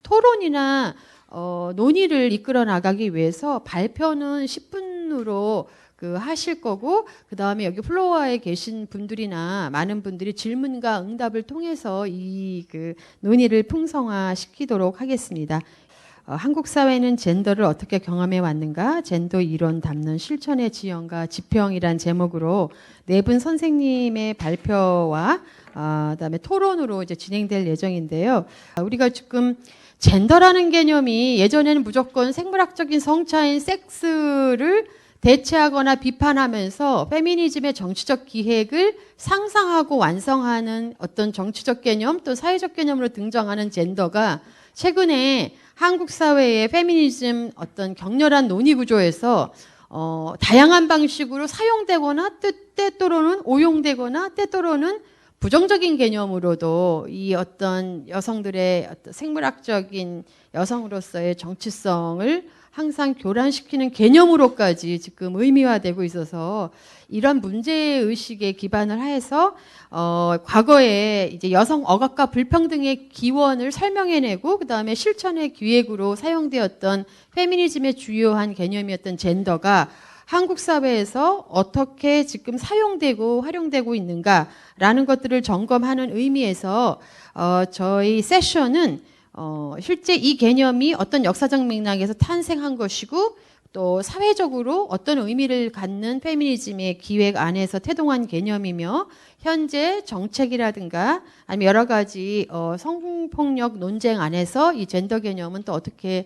토론이나 논의를 이끌어 나가기 위해서 발표는 10분으로 하실 거고, 그 다음에 여기 플로어에 계신 분들이나 많은 분들이 질문과 응답을 통해서 이 논의를 풍성화시키도록 하겠습니다. 한국 사회는 젠더를 어떻게 경험해 왔는가? 젠더 이론 담는 실천의 지형과 지평이란 제목으로 네 분 선생님의 발표와 그다음에 토론으로 이제 진행될 예정인데요. 우리가 지금 젠더라는 개념이 예전에는 무조건 생물학적인 성차인 섹스를 대체하거나 비판하면서 페미니즘의 정치적 기획을 상상하고 완성하는 어떤 정치적 개념 또 사회적 개념으로 등장하는 젠더가 최근에 한국 사회의 페미니즘 어떤 격렬한 논의 구조에서 다양한 방식으로 사용되거나 때때로는 오용되거나 때때로는 부정적인 개념으로도 이 어떤 여성들의 어떤 생물학적인 여성으로서의 정치성을 항상 교란시키는 개념으로까지 지금 의미화되고 있어서 이런 문제의식에 기반을 해서 과거에 이제 여성 억압과 불평등의 기원을 설명해내고 그 다음에 실천의 기획으로 사용되었던 페미니즘의 주요한 개념이었던 젠더가 한국 사회에서 어떻게 지금 사용되고 활용되고 있는가라는 것들을 점검하는 의미에서 저희 세션은 실제 이 개념이 어떤 역사적 맥락에서 탄생한 것이고 또 사회적으로 어떤 의미를 갖는 페미니즘의 기획 안에서 태동한 개념이며 현재 정책이라든가 아니면 여러 가지 성폭력 논쟁 안에서 이 젠더 개념은 또 어떻게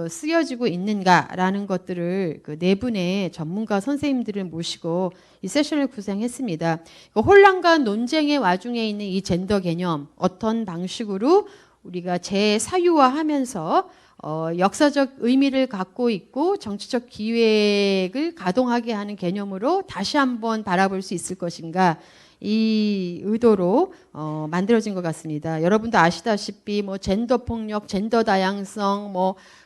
쓰여지고 있는가라는 것들을 네 분의 전문가 선생님들을 모시고 이 세션을 구성했습니다. 혼란과 논쟁의 와중에 있는 이 젠더 개념 어떤 방식으로 우리가 재사유화하면서 역사적 의미를 갖고 있고 정치적 기획을 가동하게 하는 개념으로 다시 한번 바라볼 수 있을 것인가 이 의도로 만들어진 것 같습니다. 여러분도 아시다시피 뭐 젠더 폭력, 젠더 다양성,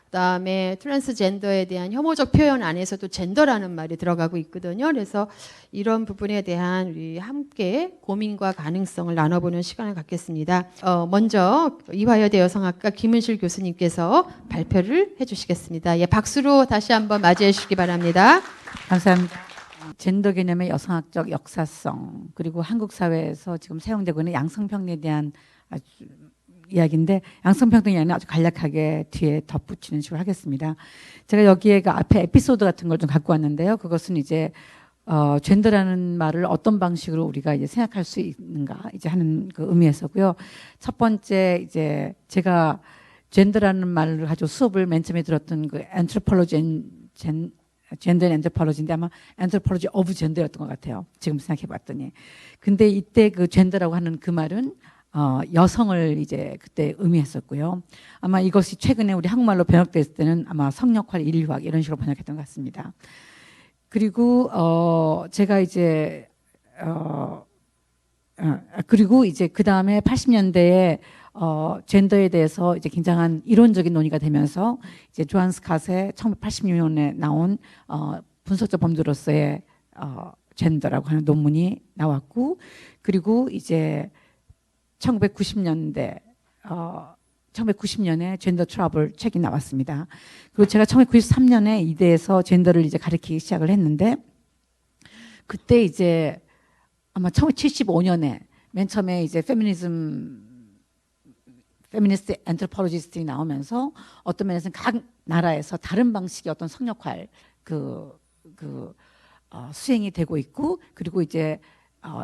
그다음에 트랜스젠더에 대한 혐오적 표현 안에서도 젠더라는 말이 들어가고 있거든요. 그래서 이런 부분에 대한 우리 함께 고민과 가능성을 나눠보는 시간을 갖겠습니다. 먼저 이화여대 여성학과 김은실 교수님께서 발표를 해주시겠습니다. 예, 박수로 다시 한번 맞이해 주시기 바랍니다. 감사합니다. 젠더 개념의 여성학적 역사성 그리고 한국 사회에서 지금 사용되고 있는 양성평등에 대한 아주 이야기인데 양성평등 이야기는 아주 간략하게 뒤에 덧붙이는 식으로 하겠습니다. 제가 여기에 앞에 에피소드 같은 걸 좀 갖고 왔는데요. 그것은 이제 젠더라는 말을 어떤 방식으로 우리가 이제 생각할 수 있는가 이제 하는 그 의미에서고요. 첫 번째 이제 제가 젠더라는 말을 가지고 수업을 맨 처음에 들었던 그 anthropology 젠더 앤드로폴로지인데 아마 anthropology of gender였던 것 같아요. 지금 생각해봤더니. 근데 이때 그 젠더라고 하는 그 말은 여성을 이제 그때 의미했었고요. 아마 이것이 최근에 우리 한국말로 번역됐을 때는 아마 성역할 인류학 이런 식으로 번역했던 것 같습니다. 그리고 제가 이제 그리고 이제 그 다음에 80년대에 젠더에 대해서 이제 굉장한 이론적인 논의가 되면서 이제 조한 스캇의 1986년에 나온 분석적 범주로서의 젠더라고 하는 논문이 나왔고, 그리고 이제 1990년대 1990년에 젠더 트러블 책이 나왔습니다. 그리고 제가 1993년에 이대에서 젠더를 이제 가르치기 시작을 했는데, 그때 이제 아마 1975년에 맨 처음에 이제 페미니스트 엔트로폴로지스트들이 나오면서 어떤 면에서는 각 나라에서 다른 방식의 어떤 성역할 수행이 되고 있고, 그리고 이제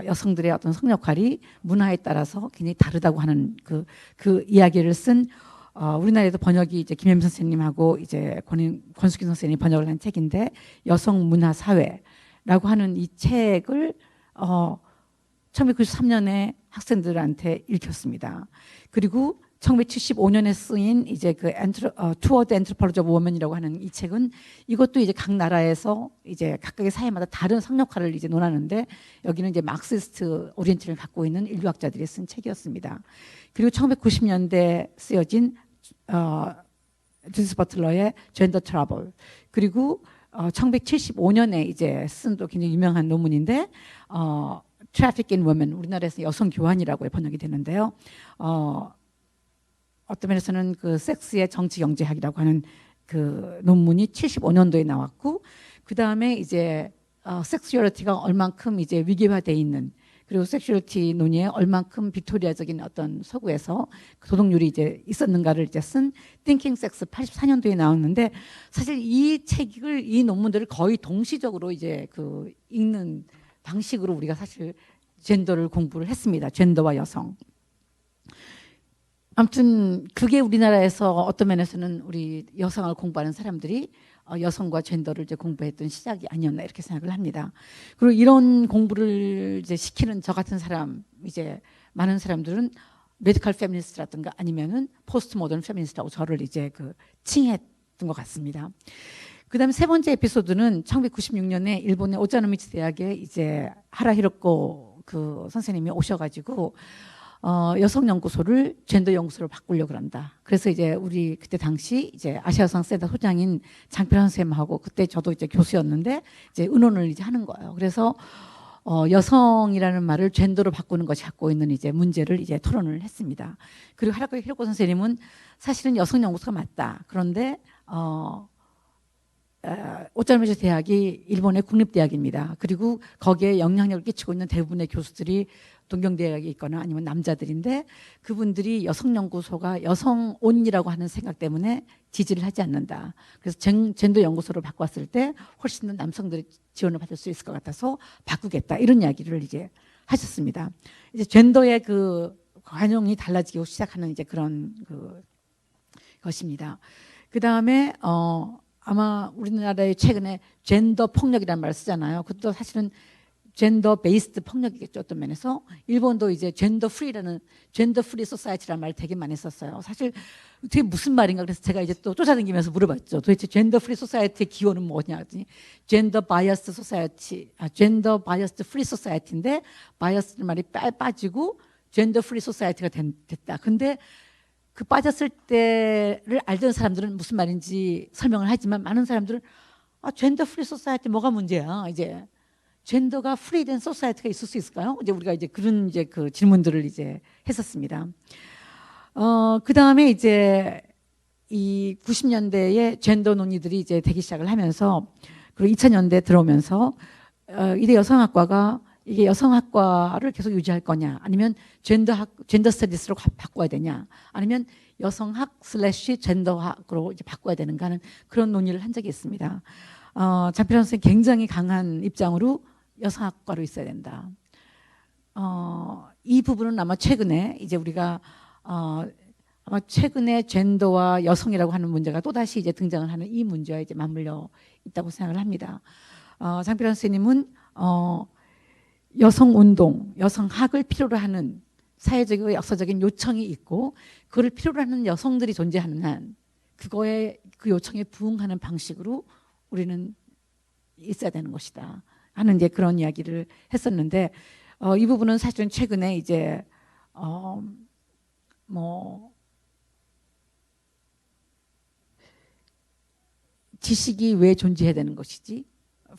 여성들의 어떤 성역할이 문화에 따라서 굉장히 다르다고 하는 그 이야기를 쓴 우리나라에도 번역이 이제 김현미 선생님하고 이제 권숙희 선생님이 번역을 한 책인데 여성 문화 사회라고 하는 이 책을 1993년에 학생들한테 읽혔습니다. 그리고 1975년에 쓰인 이제 Toward the Anthropology of Woman이라고 하는 이 책은 이것도 이제 각 나라에서 이제 각각의 사회마다 다른 성역할을 이제 논하는데, 여기는 이제 막시스트 오리엔티를 갖고 있는 인류학자들이 쓴 책이었습니다. 그리고 1990년대 쓰여진 주디스 버틀러의 Gender Trouble, 그리고 1975년에 이제 쓴 또 굉장히 유명한 논문인데 Traffic in Women, 우리나라에서 여성 교환이라고 번역이 되는데요. 어떤 면에서는 그 섹스의 정치 경제학이라고 하는 그 논문이 75년도에 나왔고, 그 다음에 이제 섹슈얼리티가 얼만큼 이제 위계화돼 있는, 그리고 섹슈얼리티 논의에 얼만큼 빅토리아적인 어떤 서구에서 그 도덕률이 이제 있었는가를 이제 쓴 Thinking Sex 84년도에 나왔는데, 사실 이 책을, 이 논문들을 거의 동시적으로 이제 그 읽는 방식으로 우리가 사실 젠더를 공부를 했습니다. 젠더와 여성. 아무튼 그게 우리나라에서 어떤 면에서는 우리 여성을 공부하는 사람들이 여성과 젠더를 이제 공부했던 시작이 아니었나 이렇게 생각을 합니다. 그리고 이런 공부를 이제 시키는 저 같은 사람, 이제 많은 사람들은 메디컬 페미니스트라든가 아니면은 포스트 모던 페미니스트라고 저를 이제 그 칭했던 것 같습니다. 그다음에 세 번째 에피소드는 1996년에 일본의 오차노미치 대학에 이제 하라 히로코 그 선생님이 오셔가지고 여성 연구소를 젠더 연구소로 바꾸려고 그런다. 그래서 이제 우리 그때 당시 이제 아시아여성센터 소장인 장필환 선생님하고, 그때 저도 이제 교수였는데 이제 의논을 이제 하는 거예요. 그래서 여성이라는 말을 젠더로 바꾸는 것이 갖고 있는 이제 문제를 이제 토론을 했습니다. 그리고 하라 히로코 선생님은 사실은 여성 연구소가 맞다. 그런데 오차노미치 대학이 일본의 국립대학입니다. 그리고 거기에 영향력을 끼치고 있는 대부분의 교수들이 동경대학에 있거나 아니면 남자들인데, 그분들이 여성연구소가 여성온이라고 하는 생각 때문에 지지를 하지 않는다. 그래서 젠더 연구소를 바꿨을 때 훨씬 더 남성들이 지원을 받을 수 있을 것 같아서 바꾸겠다. 이런 이야기를 이제 하셨습니다. 이제 젠더의 그 관용이 달라지기 시작하는 이제 그런 그 것입니다. 그 다음에 아마 우리나라에 최근에 젠더 폭력이라는 말을 쓰잖아요. 그것도 사실은 젠더 베이스드 폭력이겠죠. 어떤 면에서 일본도 이제 젠더 프리라는, 젠더 프리 소사이티라는 말을 되게 많이 썼어요. 사실 그게 무슨 말인가 그래서 제가 이제 또 쫓아다니면서 물어봤죠. 도대체 젠더 프리 소사이티의 기원은 뭐냐 했더니 젠더 바이어스 소사이티, 젠더 바이어스 프리 소사이티인데 바이어스는 말이 빠지고 젠더 프리 소사이티가 됐다. 근데 그 빠졌을 때를 알던 사람들은 무슨 말인지 설명을 하지만, 많은 사람들은 젠더 프리 소사이티 뭐가 문제야? 이제 젠더가 프리된 소사이티가 있을 수 있을까요? 이제 우리가 이제 그런 이제 그 질문들을 이제 했었습니다. 그 다음에 이제 이 90년대에 젠더 논의들이 이제 되기 시작을 하면서, 그리고 2000년대 들어오면서 이대 여성학과가 이게 여성학과를 계속 유지할 거냐, 아니면 젠더 스터디스로 바꿔야 되냐, 아니면 여성학 / 젠더학으로 이제 바꿔야 되는가 하는 그런 논의를 한 적이 있습니다. 장필환 선생님 굉장히 강한 입장으로 여성학과로 있어야 된다. 이 부분은 아마 최근에 이제 우리가 아마 최근에 젠더와 여성이라고 하는 문제가 또다시 이제 등장을 하는 이 문제와 이제 맞물려 있다고 생각을 합니다. 장필환 선생님은 여성운동, 여성학을 필요로 하는 사회적이고 역사적인 요청이 있고, 그걸 필요로 하는 여성들이 존재하는 한 그거에 그 요청에 부응하는 방식으로 우리는 있어야 되는 것이다 하는 이제 그런 이야기를 했었는데, 이 부분은 사실은 최근에 이제 뭐 지식이 왜 존재해야 되는 것이지,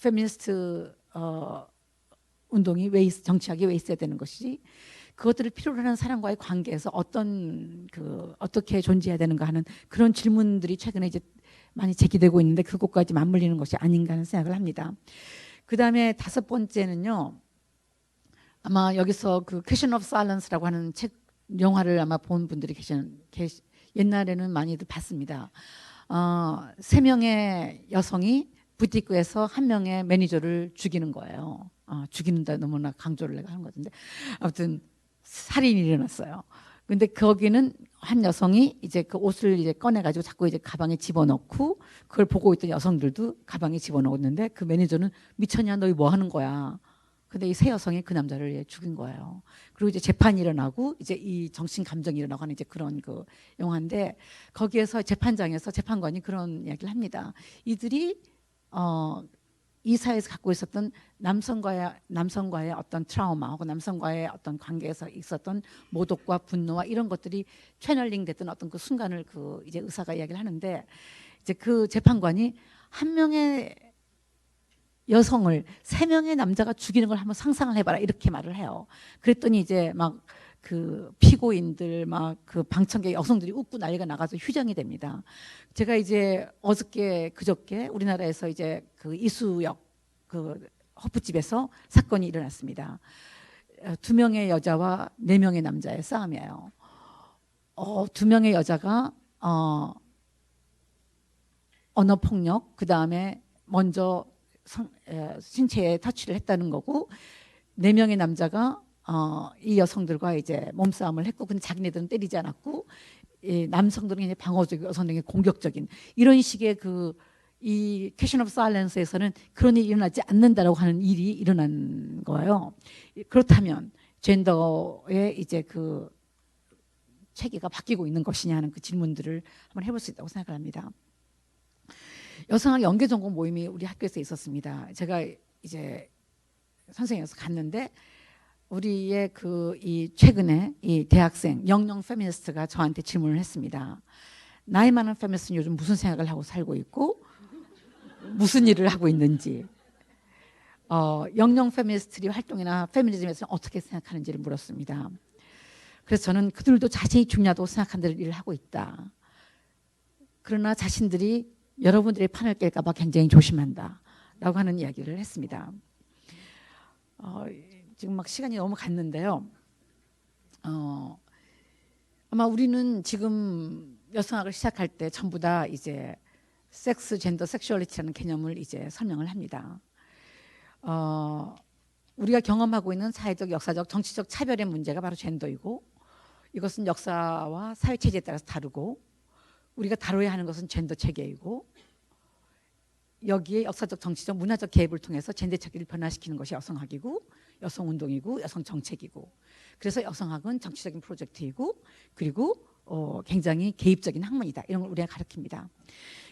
페미니스트 운동이 왜 정치학이 왜 있어야 되는 것이지, 그것들을 필요로 하는 사람과의 관계에서 어떻게 존재해야 되는가 하는 그런 질문들이 최근에 이제 많이 제기되고 있는데, 그것까지 맞물리는 것이 아닌가 하는 생각을 합니다. 그 다음에 다섯 번째는요, 아마 여기서 그 Question of Silence라고 하는 영화를 아마 본 분들이 옛날에는 많이들 봤습니다. 3명의 여성이 부티크에서 1명의 매니저를 죽이는 거예요. 죽이는다 너무나 강조를 내가 하는 건데, 아무튼 살인이 일어났어요. 근데 거기는 한 여성이 이제 그 옷을 이제 꺼내가지고 자꾸 이제 가방에 집어넣고, 그걸 보고 있던 여성들도 가방에 집어넣었는데, 그 매니저는 미쳤냐, 너희 뭐 하는 거야? 근데 이 세 여성이 그 남자를 죽인 거예요. 그리고 이제 재판이 일어나고 이제 이 정신 감정이 일어나고 하는 이제 그런 그 영화인데, 거기에서 재판장에서 재판관이 그런 이야기를 합니다. 이들이 이 사회에서 갖고 있었던 남성과의 어떤 트라우마 혹은 남성과의 어떤 관계에서 있었던 모독과 분노와 이런 것들이 채널링 됐던 어떤 그 순간을 그 이제 의사가 이야기를 하는데, 이제 그 재판관이 1명의 여성을 3명의 남자가 죽이는 걸 한번 상상을 해봐라 이렇게 말을 해요. 그랬더니 이제 막 그 피고인들 막 그 방청객 여성들이 웃고 난리가 나가서 휴정이 됩니다. 제가 이제 어저께 그저께 우리나라에서 이제 그 이수역 그 허프집에서 사건이 일어났습니다. 2명의 여자와 4명의 남자의 싸움이에요. 2명의 여자가 언어 폭력, 그 다음에 먼저 신체에 터치를 했다는 거고, 4명의 남자가 이 여성들과 이제 몸싸움을 했고, 근데 자기네들은 때리지 않았고, 이 남성들은 이제 방어적이고 여성들은 공격적인 이런 식의 이 퀘션 오브 사일런스에서는 그런 일이 일어나지 않는다라고 하는 일이 일어난 거예요. 그렇다면 젠더의 이제 그 체계가 바뀌고 있는 것이냐 하는 그 질문들을 한번 해볼 수 있다고 생각을 합니다. 여성학 연계 전공 모임이 우리 학교에서 있었습니다. 제가 이제 선생님에서 갔는데 우리의 이 최근에 이 대학생 영영 페미니스트가 저한테 질문을 했습니다. 나이 많은 페미니스트는 요즘 무슨 생각을 하고 살고 있고 무슨 일을 하고 있는지, 영영 페미니스트리 활동이나 페미니즘에서는 어떻게 생각하는지를 물었습니다. 그래서 저는 그들도 자신이 중요하다고 생각하는 일을 하고 있다. 그러나 자신들이 여러분들의 판을 깰까 봐 굉장히 조심한다 라고 하는 이야기를 했습니다. 지금 막 시간이 너무 갔는데요. 아마 우리는 지금 여성학을 시작할 때 전부 다 이제 섹스, 젠더, 섹슈얼리티라는 개념을 이제 설명을 합니다. 우리가 경험하고 있는 사회적, 역사적, 정치적 차별의 문제가 바로 젠더이고, 이것은 역사와 사회 체제에 따라서 다르고, 우리가 다뤄야 하는 것은 젠더 체계이고, 여기에 역사적, 정치적, 문화적 개입을 통해서 젠더 체계를 변화시키는 것이 여성학이고, 여성운동이고, 여성정책이고, 그래서 여성학은 정치적인 프로젝트이고, 그리고 굉장히 개입적인 학문이다, 이런 걸 우리가 가르칩니다.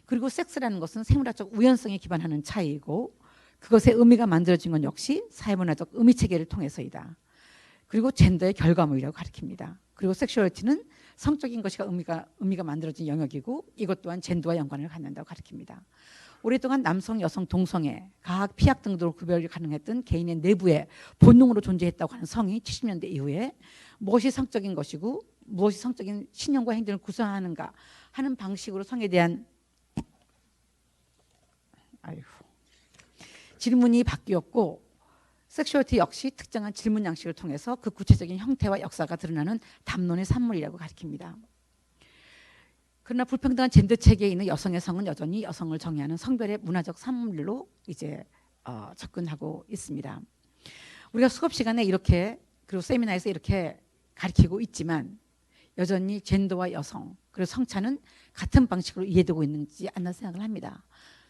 그리고 섹스라는 것은 생물학적 우연성에 기반하는 차이이고, 그것의 의미가 만들어진 건 역시 사회문화적 의미체계를 통해서이다. 그리고 젠더의 결과물이라고 가르칩니다. 그리고 섹슈얼리티는 성적인 것이 의미가 만들어진 영역이고, 이것 또한 젠더와 연관을 갖는다고 가르칩니다. 오랫동안 남성, 여성, 동성애, 가학, 피학 등으로 구별이 가능했던 개인의 내부에 본능으로 존재했다고 하는 성이 70년대 이후에 무엇이 성적인 것이고 무엇이 성적인 신념과 행동을 구성하는가 하는 방식으로 성에 대한 질문이 바뀌었고, 섹슈얼리티 역시 특정한 질문 양식을 통해서 그 구체적인 형태와 역사가 드러나는 담론의 산물이라고 가르칩니다. 그러나 불평등한 젠더 체계에 있는 여성의 성은 여전히 여성을 정의하는 성별의 문화적 산물로 이제 접근하고 있습니다. 우리가 수업 시간에 이렇게, 그리고 세미나에서 이렇게 가르치고 있지만 여전히 젠더와 여성, 그리고 성차는 같은 방식으로 이해되고 있는지 않나 생각을 합니다.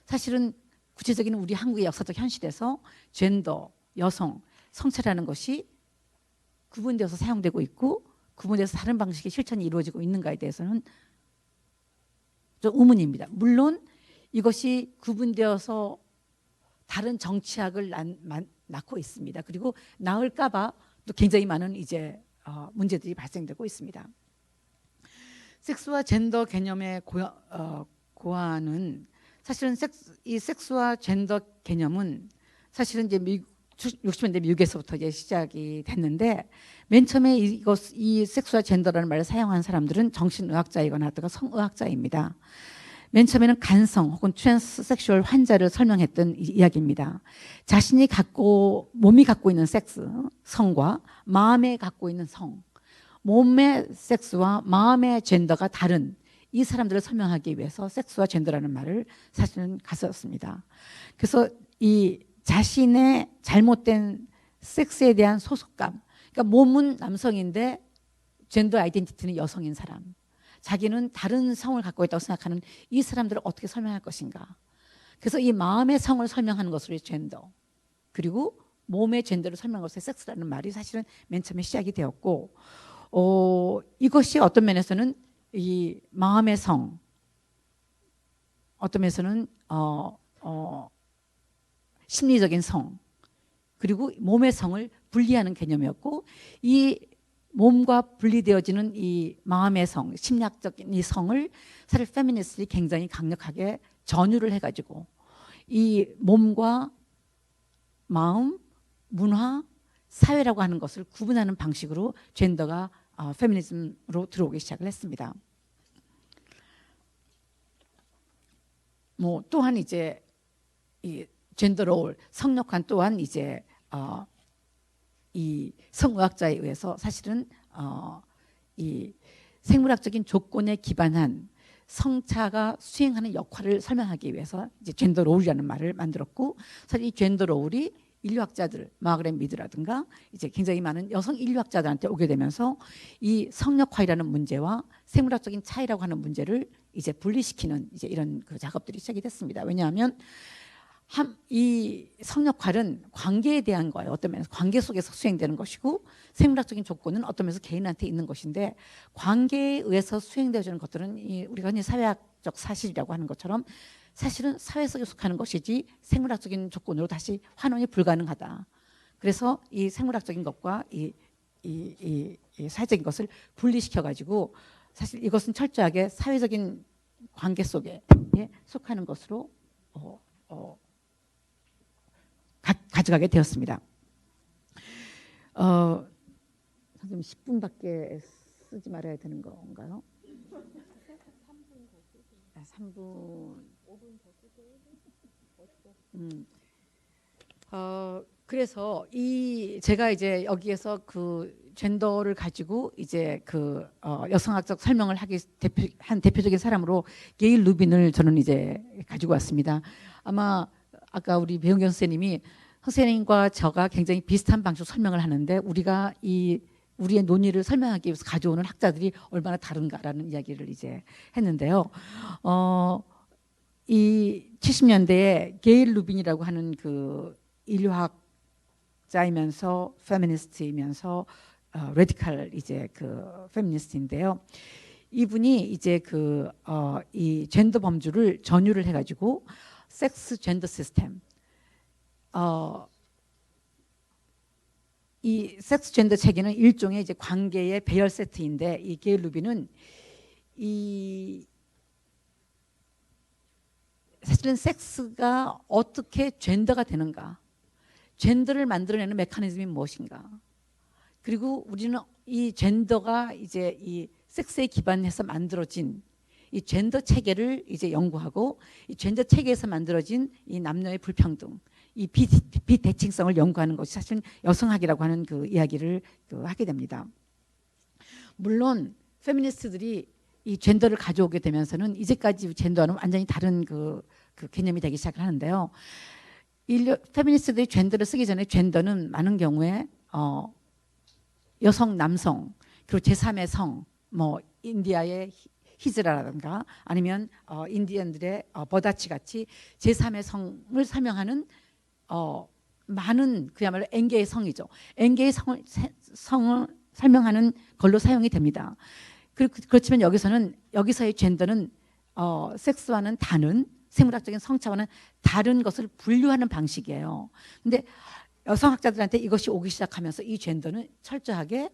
사실은 구체적인 우리 한국의 역사적 현실에서 젠더, 여성, 성차라는 것이 구분되어서 사용되고 있고, 구분돼서 다른 방식의 실천이 이루어지고 있는가에 대해서는 좀 의문입니다. 물론 이것이 구분되어서 다른 정치학을 낳고 있습니다. 그리고 낳을까봐 또 굉장히 많은 이제 문제들이 발생되고 있습니다. 섹스와 젠더 개념의 고안은 사실은 이 섹스와 젠더 개념은 사실은 이제 60년대 미국에서부터 이제 시작이 됐는데, 맨 처음에 이 섹스와 젠더라는 말을 사용한 사람들은 정신의학자이거나 또는 성의학자입니다. 맨 처음에는 간성 혹은 트랜스섹슈얼 환자를 설명했던 이야기입니다. 자신이 몸이 갖고 있는 섹스, 성과 마음에 갖고 있는 성, 몸의 섹스와 마음의 젠더가 다른 이 사람들을 설명하기 위해서 섹스와 젠더라는 말을 사실은 갔었습니다. 그래서 이 자신의 잘못된 섹스에 대한 소속감, 그러니까 몸은 남성인데 젠더 아이덴티티는 여성인 사람, 자기는 다른 성을 갖고 있다고 생각하는 이 사람들을 어떻게 설명할 것인가. 그래서 이 마음의 성을 설명하는 것으로 젠더, 그리고 몸의 젠더를 설명하는 것으로 섹스라는 말이 사실은 맨 처음에 시작이 되었고, 이것이 어떤 면에서는 이 마음의 성, 어떤 면에서는 심리적인 성, 그리고 몸의 성을 분리하는 개념이었고, 이 몸과 분리되어지는 이 마음의 성, 심리학적인 이 성을 사실 페미니스트들이 굉장히 강력하게 전유를 해가지고 이 몸과 마음, 문화, 사회라고 하는 것을 구분하는 방식으로 젠더가 페미니즘으로 들어오기 시작을 했습니다. 뭐 또한 이제 이 젠더 롤, 성역관 또한 이제 이 성의학자에 의해서 사실은 이 생물학적인 조건에 기반한 성차가 수행하는 역할을 설명하기 위해서 이제 젠더 롤이라는 말을 만들었고, 사실 이 젠더 롤이 인류학자들, 마그렛 미드라든가 이제 굉장히 많은 여성 인류학자들한테 오게 되면서 이 성역학이라는 문제와 생물학적인 차이라고 하는 문제를 이제 분리시키는 이제 이런 그 작업들이 시작이 됐습니다. 왜냐하면 이 성역학은 관계에 대한 거예요. 어떤 면에서 관계 속에서 수행되는 것이고, 생물학적인 조건은 어떤 면에서 개인한테 있는 것인데, 관계에 의해서 수행되어지는 것들은 우리가 흔히 사회학적 사실이라고 하는 것처럼 사실은 사회 속에 속하는 것이지 생물학적인 조건으로 다시 환원이 불가능하다. 그래서 이 생물학적인 것과 이 사회적인 것을 분리시켜 가지고 사실 이것은 철저하게 사회적인 관계 속에 속하는 것으로 가져가게 되었습니다. 선생님 10분밖에 쓰지 말아야 되는 건가요? 3분. 5분 더 쓰세요. 그래서 제가 이제 여기에서 그 젠더를 가지고 이제 그 여성학적 설명을 한 대표적인 사람으로 게일 루빈을 저는 이제 가지고 왔습니다. 아마 아까 우리 배은경 선생님이 선생님과 저가 굉장히 비슷한 방식으로 설명을 하는데, 우리의 논의를 설명하기 위해서 가져오는 학자들이 얼마나 다른가라는 이야기를 이제 했는데요. 이 70년대에 게일 루빈이라고 하는 그 인류학자이면서 페미니스트이면서 레디칼 이제 그 페미니스트인데요. 이분이 이제 이 젠더 범주를 전유를 해가지고 섹스 젠더 시스템, 이 섹스 젠더 체계는 일종의 이제 관계의 배열 세트인데, 이 게일 루빈은 사실은 섹스가 어떻게 젠더가 되는가, 젠더를 만들어내는 메커니즘이 무엇인가, 그리고 우리는 이 젠더가 이제 이 섹스에 기반해서 만들어진 이 젠더 체계를 이제 연구하고, 이 젠더 체계에서 만들어진 이 남녀의 불평등, 이 비대칭성을 연구하는 것이 사실 여성학이라고 하는 그 이야기를 하게 됩니다. 물론 페미니스트들이 이 젠더를 가져오게 되면서는 이제까지 젠더는 완전히 다른 그 개념이 되기 시작을 하는데요. 페미니스트들이 젠더를 쓰기 전에 젠더는 많은 경우에 여성, 남성, 그리고 제3의 성, 뭐 인디아의 히즈라라든가 아니면 인디언들의 버다치 같이 제3의 성을 설명하는 많은 그야말로 엔게의 성이죠. 엔게의 성을 설명하는 걸로 사용이 됩니다. 그렇지만 여기서의 젠더는 섹스와는 다른, 생물학적인 성차와는 다른 것을 분류하는 방식이에요. 근데 여성학자들한테 이것이 오기 시작하면서 이 젠더는 철저하게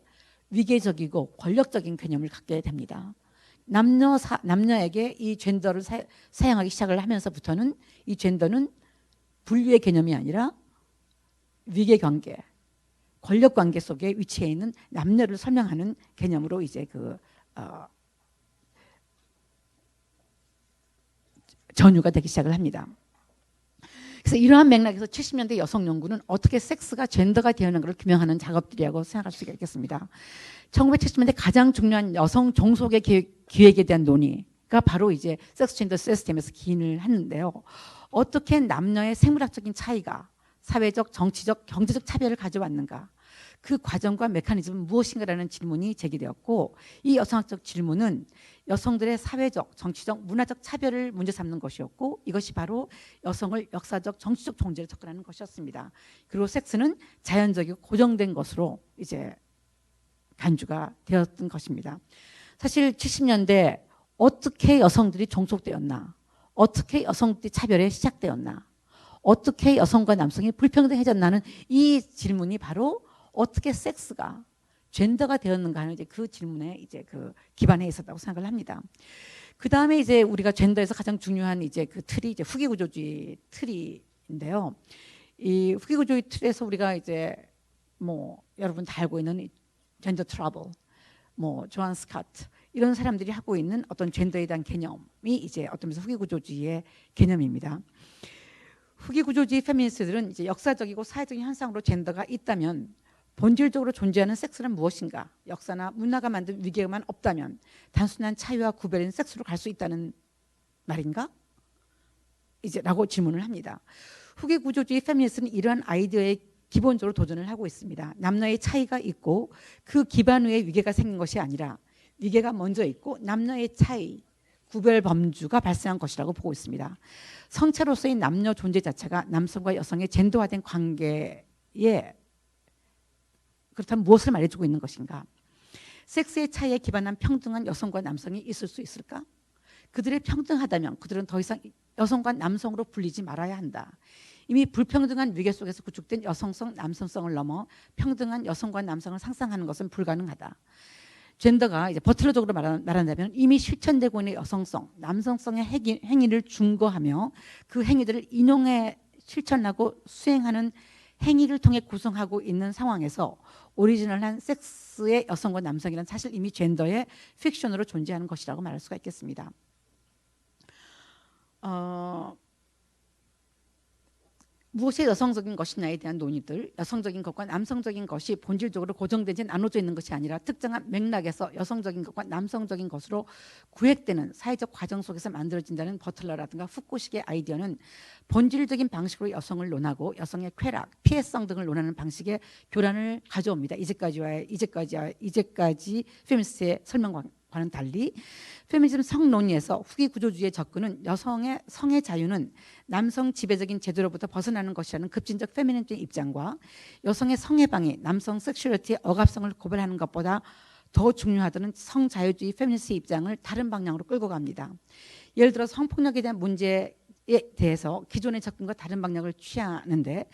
위계적이고 권력적인 개념을 갖게 됩니다. 남녀에게 이 젠더를 사용하기 시작을 하면서부터는 이 젠더는 분류의 개념이 아니라 위계관계, 권력관계 속에 위치해 있는 남녀를 설명하는 개념으로 이제 전유가 되기 시작을 합니다. 그래서 이러한 맥락에서 70년대 여성 연구는 어떻게 섹스가 젠더가 되어가는 것을 규명하는 작업들이라고 생각할 수가 있겠습니다. 1970년대 가장 중요한 여성 종속의 기획에 대한 논의가 바로 이제 섹스 젠더 시스템에서 기인을 했는데요. 어떻게 남녀의 생물학적인 차이가 사회적, 정치적, 경제적 차별을 가져왔는가, 그 과정과 메커니즘은 무엇인가라는 질문이 제기되었고, 이 여성학적 질문은 여성들의 사회적, 정치적, 문화적 차별을 문제 삼는 것이었고, 이것이 바로 여성을 역사적, 정치적 존재로 접근하는 것이었습니다. 그리고 섹스는 자연적이고 고정된 것으로 이제 간주가 되었던 것입니다. 사실 70년대 어떻게 여성들이 종속되었나, 어떻게 여성들이 차별에 시작되었나, 어떻게 여성과 남성이 불평등해졌나는 이 질문이 바로 어떻게 섹스가 젠더가 되었는가 하는 이제 그 질문에 이제 기반해 있었다고 생각을 합니다. 그 다음에 이제 우리가 젠더에서 가장 중요한 이제 그 틀이 이제 후기구조주의 틀인데요. 이 후기구조주의 틀에서 우리가 이제 뭐 여러분 다 알고 있는 젠더 트러블, 뭐 조한 스카트 이런 사람들이 하고 있는 어떤 젠더에 대한 개념이 이제 어떤 면에서 후기 구조주의의 개념입니다. 후기 구조주의 페미니스트들은 이제 역사적이고 사회적인 현상으로 젠더가 있다면 본질적으로 존재하는 섹스는 무엇인가? 역사나 문화가 만든 위계만 없다면 단순한 차이와 구별인 섹스로 갈 수 있다는 말인가? 이제라고 질문을 합니다. 후기 구조주의 페미니스트는 이러한 아이디어에 기본적으로 도전을 하고 있습니다. 남녀의 차이가 있고 그 기반 위에 위계가 생긴 것이 아니라 위계가 먼저 있고 남녀의 차이, 구별 범주가 발생한 것이라고 보고 있습니다. 성체로서의 남녀 존재 자체가 남성과 여성의 젠더화된 관계에 그렇다면 무엇을 말해주고 있는 것인가? 섹스의 차이에 기반한 평등한 여성과 남성이 있을 수 있을까? 그들이 평등하다면 그들은 더 이상 여성과 남성으로 불리지 말아야 한다. 이미 불평등한 위계 속에서 구축된 여성성, 남성성을 넘어 평등한 여성과 남성을 상상하는 것은 불가능하다. 젠더가 이제 버틀러적으로 말한다면 이미 실천되고 있는 여성성, 남성성의 행위를 중거하며 그 행위들을 인용해 실천하고 수행하는 행위를 통해 구성하고 있는 상황에서 오리지널한 섹스의 여성과 남성이란 사실 이미 젠더의 픽션으로 존재하는 것이라고 말할 수가 있겠습니다. 무엇이 여성적인 것이냐에 대한 논의들, 여성적인 것과 남성적인 것이 본질적으로 고정되지 나눠져 있는 것이 아니라 특정한 맥락에서 여성적인 것과 남성적인 것으로 구획되는 사회적 과정 속에서 만들어진다는 버틀러라든가 후쿠식의 아이디어는 본질적인 방식으로 여성을 논하고 여성의 쾌락, 피해성 등을 논하는 방식의 교란을 가져옵니다. 이제까지 페미니스트의 설명과는 달리 페미니즘 성논의에서 후기 구조주의의 접근은 여성의 성의 자유는 남성 지배적인 제도로부터 벗어나는 것이라는 급진적 페미니즘의 입장과 여성의 성해방이 남성 섹슈얼리티의 억압성을 고발하는 것보다 더 중요하다는 성자유주의 페미니스트의 입장을 다른 방향으로 끌고 갑니다. 예를 들어 성폭력에 대한 문제에 대해서 기존의 접근과 다른 방향을 취하는데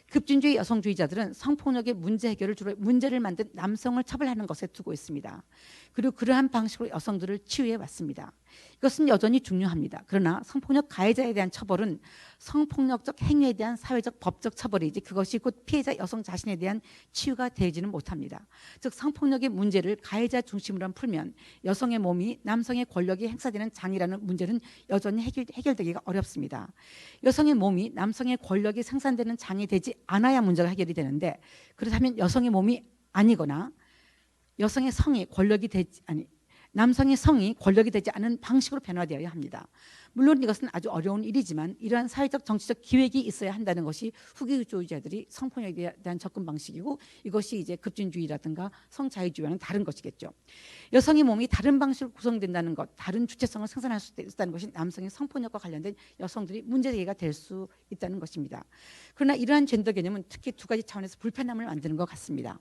급진주의 여성주의자들은 성폭력의 문제 해결을 주로 문제를 만든 남성을 처벌하는 것에 두고 있습니다. 그리고 그러한 방식으로 여성들을 치유해 왔습니다. 이것은 여전히 중요합니다. 그러나 성폭력 가해자에 대한 처벌은 성폭력적 행위에 대한 사회적 법적 처벌이지 그것이 곧 피해자 여성 자신에 대한 치유가 되지는 못합니다. 즉 성폭력의 문제를 가해자 중심으로 풀면 여성의 몸이 남성의 권력이 행사되는 장이라는 문제는 여전히 해결되기가 어렵습니다. 여성의 몸이 남성의 권력이 생산되는 장이 되지 않아야 문제가 해결이 되는데 그렇다면 여성의 몸이 아니거나 여성의 성이 권력이 되지 남성의 성이 권력이 되지 않은 방식으로 변화되어야 합니다. 물론 이것은 아주 어려운 일이지만 이러한 사회적 정치적 기획이 있어야 한다는 것이 후기주의자들이 성폭력에 대한 접근 방식이고 이것이 이제 급진주의라든가 성자유주의와는 다른 것이겠죠. 여성의 몸이 다른 방식으로 구성된다는 것, 다른 주체성을 생산할 수 있다는 것이 남성의 성폭력과 관련된 여성들이 문제제기가 될 수 있다는 것입니다. 그러나 이러한 젠더 개념은 특히 두 가지 차원에서 불편함을 만드는 것 같습니다.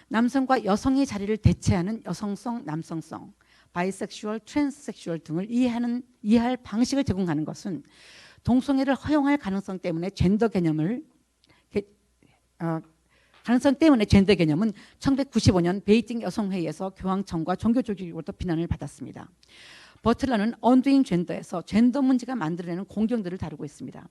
남성과 여성의 자리를 대체하는 여성성, 남성성, 바이섹슈얼, 트랜스섹슈얼 등을 이해할 방식을 제공하는 것은 동성애를 허용할 가능성 때문에 젠더 개념은 1995년 베이징 여성회의에서 교황청과 종교조직으로부터 비난을 받았습니다. 버틀러는 언두인 젠더에서 젠더 문제가 만들어내는 공경들을 다루고 있습니다.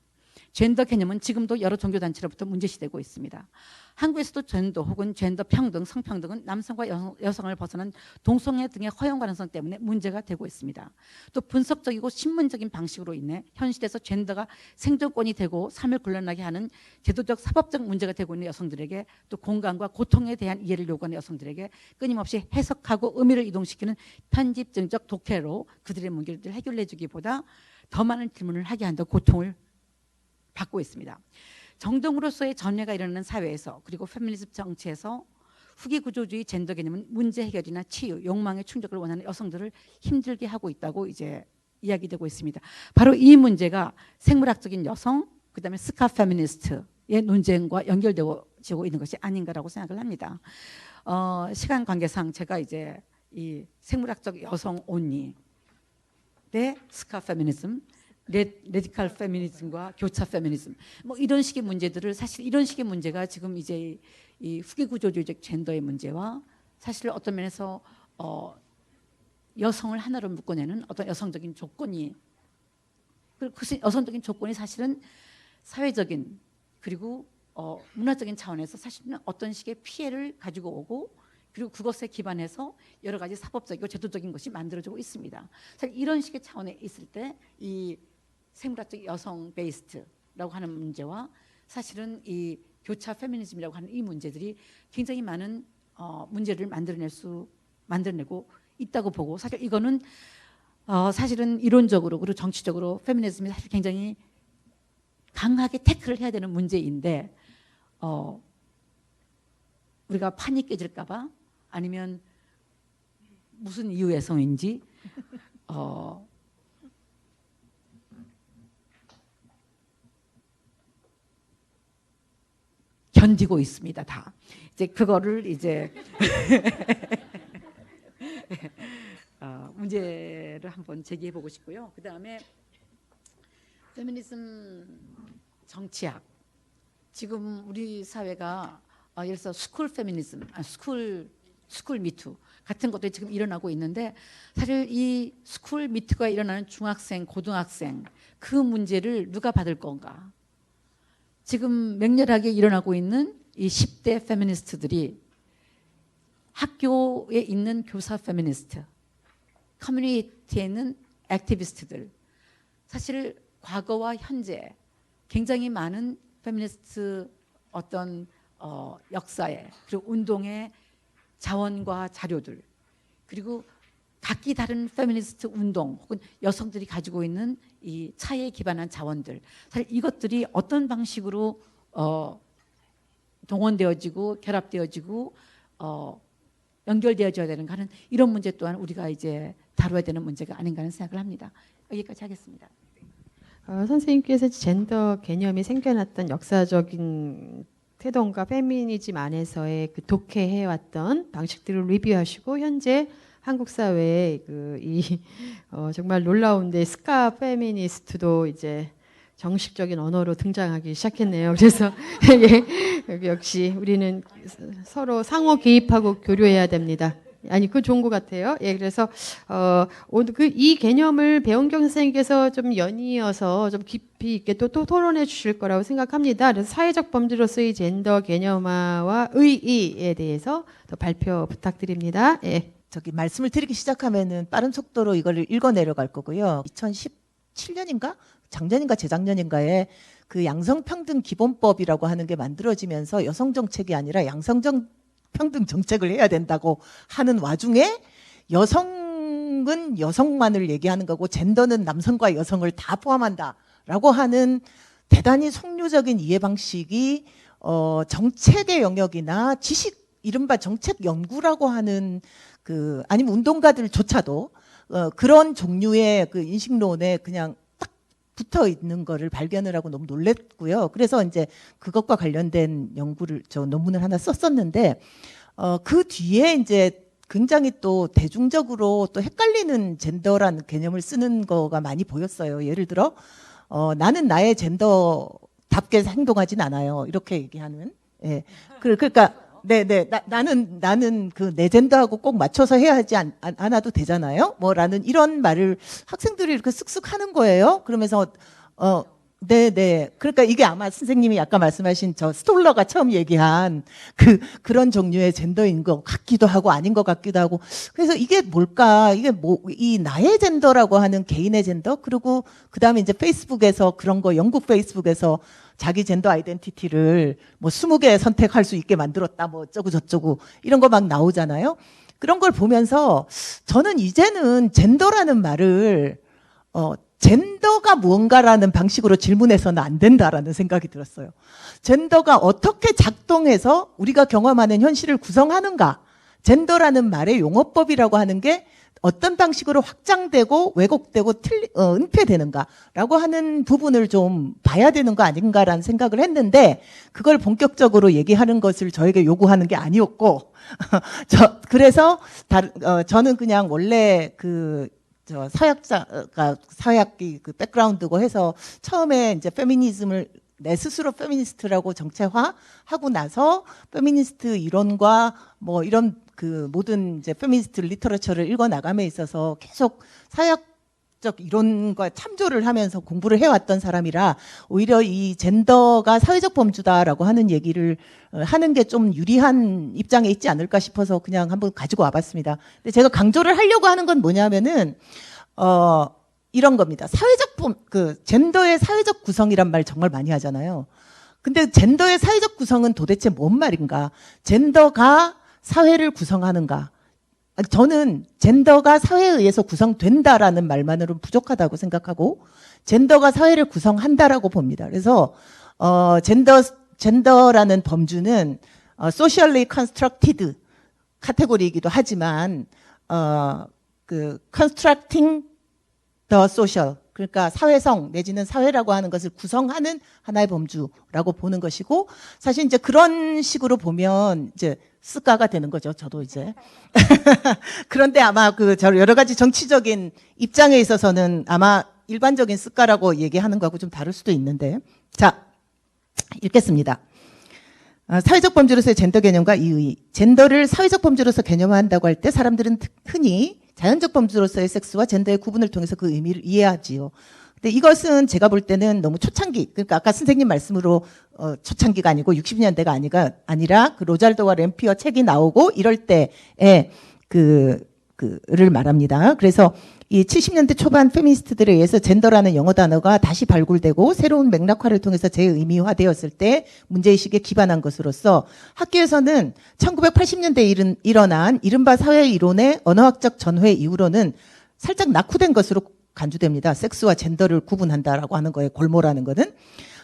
젠더 개념은 지금도 여러 종교단체로부터 문제시되고 있습니다. 한국에서도 젠더 혹은 젠더 평등, 성평등은 남성과 여성을 벗어난 동성애 등의 허용 가능성 때문에 문제가 되고 있습니다. 또 분석적이고 신문적인 방식으로 인해 현실에서 젠더가 생존권이 되고 삶을 곤란하게 하는 제도적 사법적 문제가 되고 있는 여성들에게 또 공간과 고통에 대한 이해를 요구하는 여성들에게 끊임없이 해석하고 의미를 이동시키는 편집증적 독해로 그들의 문제를 해결해 주기보다 더 많은 질문을 하게 한다 고통을 받고 있습니다. 정동으로서의 전례가 일어나는 사회에서 그리고 페미니즘 정치에서 후기 구조주의 젠더 개념은 문제 해결이나 치유, 욕망의 충족을 원하는 여성들을 힘들게 하고 있다고 이제 이야기되고 있습니다. 바로 이 문제가 생물학적인 여성, 그다음에 스카 페미니스트의 논쟁과 연결되고 있는 것이 아닌가라고 생각을 합니다. 시간 관계상 제가 이제 이 생물학적 여성 온리 대 스카 페미니즘 레디컬 페미니즘과 교차 페미니즘 뭐 이런 식의 문제들을 사실 이런 식의 문제가 지금 이제 이 후기 구조주의적 젠더의 문제와 사실 어떤 면에서 여성을 하나로 묶어내는 어떤 여성적인 조건이 그 여성적인 조건이 사실은 사회적인 그리고 문화적인 차원에서 사실은 어떤 식의 피해를 가지고 오고 그리고 그것에 기반해서 여러 가지 사법적이고 제도적인 것이 만들어지고 있습니다. 사실 이런 식의 차원에 있을 때 이 생물학적 여성 베이스드라고 하는 문제와 사실은 이 교차 페미니즘이라고 하는 이 문제들이 굉장히 많은 문제를 만들어내고 있다고 보고 사실 이거는 사실은 이론적으로 그리고 정치적으로 페미니즘이 사실 굉장히 강하게 태클을 해야 되는 문제인데 우리가 판이 깨질까봐 아니면 무슨 이유에서인지 견디고 있습니다. 다 이제 그거를 이제 문제를 한번 제기해 보고 싶고요. 그 다음에 페미니즘 정치학 지금 우리 사회가 예를 들어서 스쿨 페미니즘, 스쿨 미투 같은 것들이 지금 일어나고 있는데 사실 이 스쿨 미투가 일어나는 중학생, 고등학생 그 문제를 누가 받을 건가? 지금 맹렬하게 일어나고 있는 이 10대 페미니스트들이 학교에 있는 교사 페미니스트, 커뮤니티에 있는 액티비스트들 사실 과거와 현재 굉장히 많은 페미니스트 어떤 역사에 그리고 운동의 자원과 자료들 그리고 각기 다른 페미니스트 운동 혹은 여성들이 가지고 있는 이 차이에 기반한 자원들 사실 이것들이 어떤 방식으로 동원되어지고 결합되어지고 연결되어져야 되는가 하는 이런 문제 또한 우리가 이제 다뤄야 되는 문제가 아닌가 하는 생각을 합니다. 여기까지 하겠습니다. 선생님께서 젠더 개념이 생겨났던 역사적인 태동과 페미니즘 안에서의 그 독해해왔던 방식들을 리뷰하시고 현재 한국 사회에 정말 놀라운데 스카 페미니스트도 이제 정식적인 언어로 등장하기 시작했네요. 그래서 역시 우리는 서로 상호 개입하고 교류해야 됩니다. 아니, 그거 좋은 것 같아요. 예, 그래서, 오늘 이 개념을 배원경 선생님께서 좀 연이어서 좀 깊이 있게 또 토론해 주실 거라고 생각합니다. 그래서 사회적 범죄로서의 젠더 개념화와 의의에 대해서 더 발표 부탁드립니다. 예. 말씀을 드리기 시작하면은 빠른 속도로 이걸 읽어 내려갈 거고요. 2017년인가? 작년인가 재작년인가에 그 양성평등 기본법이라고 하는 게 만들어지면서 여성 정책이 아니라 평등 정책을 해야 된다고 하는 와중에 여성은 여성만을 얘기하는 거고 젠더는 남성과 여성을 다 포함한다라고 하는 대단히 속류적인 이해 방식이 정책의 영역이나 지식 이른바 정책 연구라고 하는 아니면 운동가들조차도 그런 종류의 그 인식론에 그냥 딱 붙어 있는 거를 발견을 하고 너무 놀랬고요. 그래서 이제 그것과 관련된 논문을 하나 썼었는데 그 뒤에 이제 굉장히 또 대중적으로 또 헷갈리는 젠더라는 개념을 쓰는 거가 많이 보였어요. 예를 들어 나는 나의 젠더답게 행동하진 않아요. 이렇게 얘기하는. 예. 그러니까 네네 나는 그 내 젠더하고 꼭 맞춰서 해야 하지 않아도 되잖아요. 뭐라는 이런 말을 학생들이 이렇게 쓱쓱 하는 거예요. 그러면서 네네. 그러니까 이게 아마 선생님이 아까 말씀하신 저 스톨러가 처음 얘기한 그런 종류의 젠더인 것 같기도 하고 아닌 것 같기도 하고. 그래서 이게 뭘까? 이게 이 나의 젠더라고 하는 개인의 젠더? 그리고 그 다음에 이제 페이스북에서 그런 거, 영국 페이스북에서 자기 젠더 아이덴티티를 뭐 20개 선택할 수 있게 만들었다. 뭐 어쩌고 저쩌고 이런 거 막 나오잖아요. 그런 걸 보면서 저는 이제는 젠더라는 말을 젠더가 무언가라는 방식으로 질문해서는 안 된다라는 생각이 들었어요. 젠더가 어떻게 작동해서 우리가 경험하는 현실을 구성하는가? 젠더라는 말의 용어법이라고 하는 게 어떤 방식으로 확장되고 왜곡되고 은폐되는가라고 하는 부분을 좀 봐야 되는 거 아닌가라는 생각을 했는데 그걸 본격적으로 얘기하는 것을 저에게 요구하는 게 아니었고 그래서 저는 그냥 원래 서약이 그 백그라운드고 해서 처음에 이제 페미니즘을 내 스스로 페미니스트라고 정체화하고 나서 페미니스트 이론과 뭐 이런 그 모든 이제 페미니스트 리터러처를 읽어 나감에 있어서 계속 영어학적 이론과 참조를 하면서 공부를 해왔던 사람이라 오히려 이 젠더가 사회적 범주다라고 하는 얘기를 하는 게 좀 유리한 입장에 있지 않을까 싶어서 그냥 한번 가지고 와봤습니다. 근데 제가 강조를 하려고 하는 건 뭐냐면은 이런 겁니다. 젠더의 사회적 구성이란 말 정말 많이 하잖아요. 근데 젠더의 사회적 구성은 도대체 뭔 말인가? 젠더가 사회를 구성하는가? 저는 젠더가 사회에 의해서 구성된다라는 말만으로는 부족하다고 생각하고 젠더가 사회를 구성한다라고 봅니다. 그래서 젠더라는 범주는 socially constructed 카테고리이기도 하지만 constructing the social 그러니까 사회성 내지는 사회라고 하는 것을 구성하는 하나의 범주라고 보는 것이고 사실 이제 그런 식으로 보면 이제 스카가 되는 거죠. 저도 이제 그런데 아마 여러 가지 정치적인 입장에 있어서는 아마 일반적인 스카라고 얘기하는 거하고 좀 다를 수도 있는데 자 읽겠습니다. 사회적 범주로서의 젠더 개념과 이의. 젠더를 사회적 범주로서 개념화한다고 할 때 사람들은 흔히 자연적 범주로서의 섹스와 젠더의 구분을 통해서 그 의미를 이해하지요. 근데 이것은 제가 볼 때는 너무 초창기, 그러니까 아까 선생님 말씀으로 초창기가 아니고 60년대가 아니라 그 로잘도와 램피어 책이 나오고 이럴 때에 를 말합니다. 그래서 이 70년대 초반 페미니스트들에 의해서 젠더라는 영어 단어가 다시 발굴되고 새로운 맥락화를 통해서 재의미화되었을 때 문제의식에 기반한 것으로서 학계에서는 1980년대에 일어난 이른바 사회이론의 언어학적 전회 이후로는 살짝 낙후된 것으로 간주됩니다. 섹스와 젠더를 구분한다라고 하는 거에 골몰하는 거는.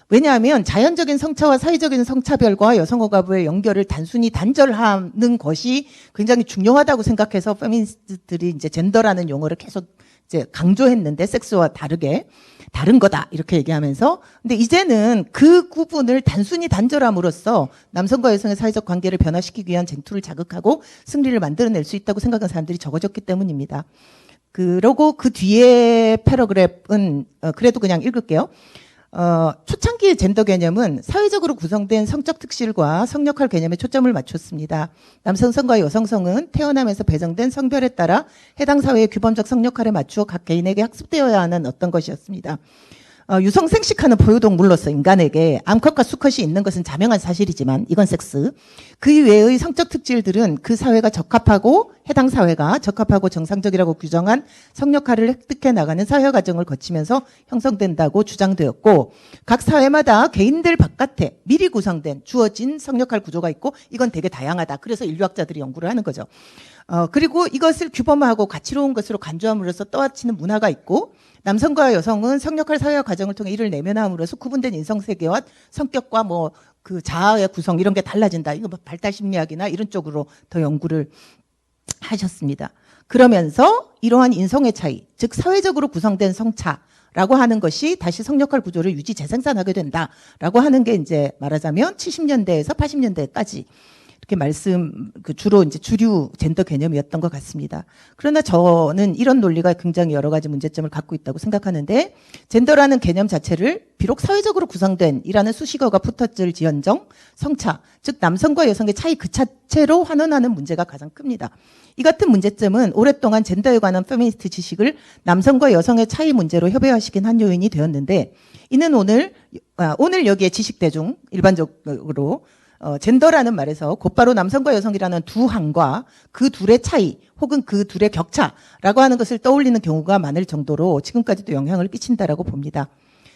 왜냐하면 자연적인 성차와 사회적인 성차별과 여성 억압의 연결을 단순히 단절하는 것이 굉장히 중요하다고 생각해서 페미니스트들이 이제 젠더라는 용어를 계속 이제 강조했는데 섹스와 다르게 다른 거다 이렇게 얘기하면서 근데 이제는 그 구분을 단순히 단절함으로써 남성과 여성의 사회적 관계를 변화시키기 위한 쟁투를 자극하고 승리를 만들어낼 수 있다고 생각하는 사람들이 적어졌기 때문입니다. 그러고 그 뒤에 패러그래프는 그래도 그냥 읽을게요. 초창기의 젠더 개념은 사회적으로 구성된 성적 특실과 성역할 개념에 초점을 맞췄습니다. 남성성과 여성성은 태어나면서 배정된 성별에 따라 해당 사회의 규범적 성역할에 맞추어 각 개인에게 학습되어야 하는 어떤 것이었습니다. 유성 생식하는 포유동물로서 인간에게 암컷과 수컷이 있는 것은 자명한 사실이지만 이건 섹스. 그 이외의 성적 특질들은 그 사회가 적합하고 해당 사회가 적합하고 정상적이라고 규정한 성역할을 획득해 나가는 사회 과정을 거치면서 형성된다고 주장되었고 각 사회마다 개인들 바깥에 미리 구성된 주어진 성역할 구조가 있고 이건 되게 다양하다. 그래서 인류학자들이 연구를 하는 거죠. 그리고 이것을 규범화하고 가치로운 것으로 간주함으로써 떠받치는 문화가 있고 남성과 여성은 성역할 사회화 과정을 통해 이를 내면함으로써 구분된 인성세계와 성격과 그 자아의 구성 이런 게 달라진다. 이거 발달 심리학이나 이런 쪽으로 더 연구를 하셨습니다. 그러면서 이러한 인성의 차이, 즉 사회적으로 구성된 성차라고 하는 것이 다시 성역할 구조를 유지 재생산하게 된다라고 하는 게 이제 말하자면 70년대에서 80년대까지 이렇게 주로 이제 주류 젠더 개념이었던 것 같습니다. 그러나 저는 이런 논리가 굉장히 여러 가지 문제점을 갖고 있다고 생각하는데 젠더라는 개념 자체를 비록 사회적으로 구성된 이라는 수식어가 붙었을 지언정 성차, 즉 남성과 여성의 차이 그 자체로 환원하는 문제가 가장 큽니다. 이 같은 문제점은 오랫동안 젠더에 관한 페미니스트 지식을 남성과 여성의 차이 문제로 협의화시킨 한 요인이 되었는데 이는 오늘 여기에 지식대중 일반적으로 젠더라는 말에서 곧바로 남성과 여성이라는 두 항과 그 둘의 차이 혹은 그 둘의 격차라고 하는 것을 떠올리는 경우가 많을 정도로 지금까지도 영향을 끼친다라고 봅니다.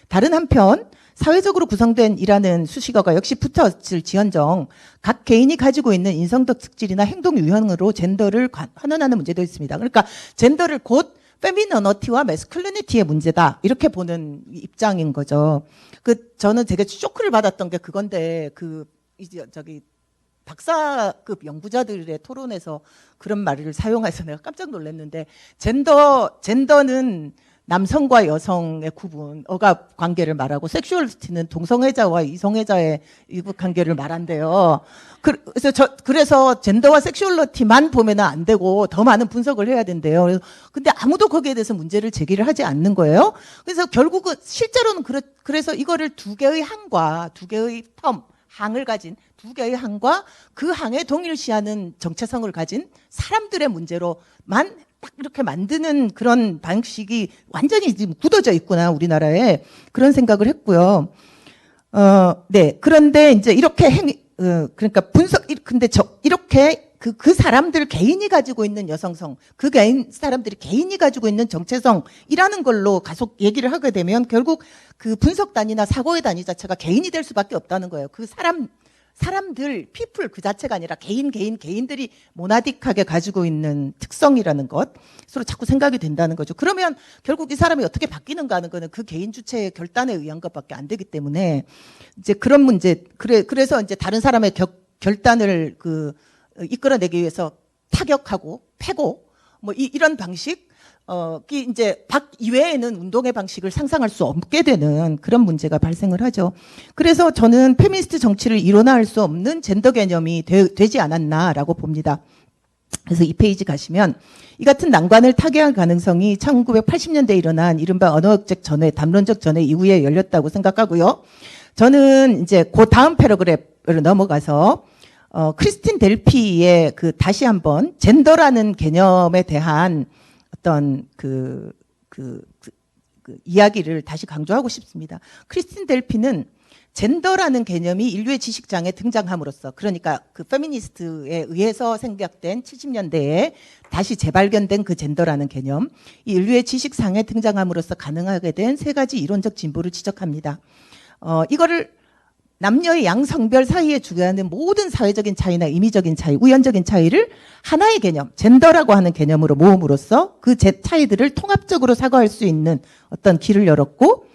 다른 한편 사회적으로 구성된 이라는 수식어가 역시 붙었을 지언정 각 개인이 가지고 있는 인성적 특질이나 행동 유형으로 젠더를 환원하는 문제도 있습니다. 그러니까 젠더를 곧 페미너너티와 매스큘리니티의 문제다 이렇게 보는 입장인 거죠. 저는 되게 쇼크를 받았던 게 그건데 이제 박사급 연구자들의 토론에서 그런 말을 사용해서 내가 깜짝 놀랐는데 젠더는 남성과 여성의 구분, 억압 관계를 말하고 섹슈얼리티는 동성애자와 이성애자의 이국 관계를 말한대요. 그래서 젠더와 섹슈얼리티만 보면은 안 되고 더 많은 분석을 해야 된대요. 근데 아무도 거기에 대해서 문제를 제기를 하지 않는 거예요. 그래서 결국은 실제로는 그래서 이거를 두 개의 항과 두 개의 항을 가진 두 개의 항과 그 항에 동일시하는 정체성을 가진 사람들의 문제로만 딱 이렇게 만드는 그런 방식이 완전히 지금 굳어져 있구나, 우리나라에. 그런 생각을 했고요. 네. 그런데 이제 이렇게 그러니까 근데 이렇게 그 사람들 개인이 가지고 있는 여성성, 사람들이 개인이 가지고 있는 정체성이라는 걸로 계속 얘기를 하게 되면 결국 그 분석단이나 사고의 단위 자체가 개인이 될 수밖에 없다는 거예요. 그 사람들, 피플 그 자체가 아니라 개인들이 모나딕하게 가지고 있는 특성이라는 것으로 자꾸 생각이 된다는 거죠. 그러면 결국 이 사람이 어떻게 바뀌는가 하는 거는 그 개인 주체의 결단에 의한 것밖에 안 되기 때문에 이제 그런 문제, 그래서 이제 다른 사람의 결단을 이끌어내기 위해서 타격하고 패고 뭐 이런 방식, 이제 이외에는 운동의 방식을 상상할 수 없게 되는 그런 문제가 발생을 하죠. 그래서 저는 페미니스트 정치를 이론화할 수 없는 젠더 개념이 되지 않았나라고 봅니다. 그래서 이 페이지 가시면 이 같은 난관을 타개할 가능성이 1980년대에 일어난 이른바 언어학적 전회, 담론적 전회 이후에 열렸다고 생각하고요. 저는 이제 그 다음 패러그래프로 넘어가서 크리스틴 델피의 다시 한번 젠더라는 개념에 대한 어떤 이야기를 다시 강조하고 싶습니다. 크리스틴 델피는 젠더라는 개념이 인류의 지식장에 등장함으로써, 그러니까 그 페미니스트에 의해서 생각된 70년대에 다시 재발견된 그 젠더라는 개념, 이 인류의 지식상에 등장함으로써 가능하게 된 세 가지 이론적 진보를 지적합니다. 이거를 남녀의 양성별 사이에 주관하는 모든 사회적인 차이나 임의적인 차이, 우연적인 차이를 하나의 개념, 젠더라고 하는 개념으로 모음으로써 그 차이들을 통합적으로 사과할 수 있는 어떤 길을 열었고,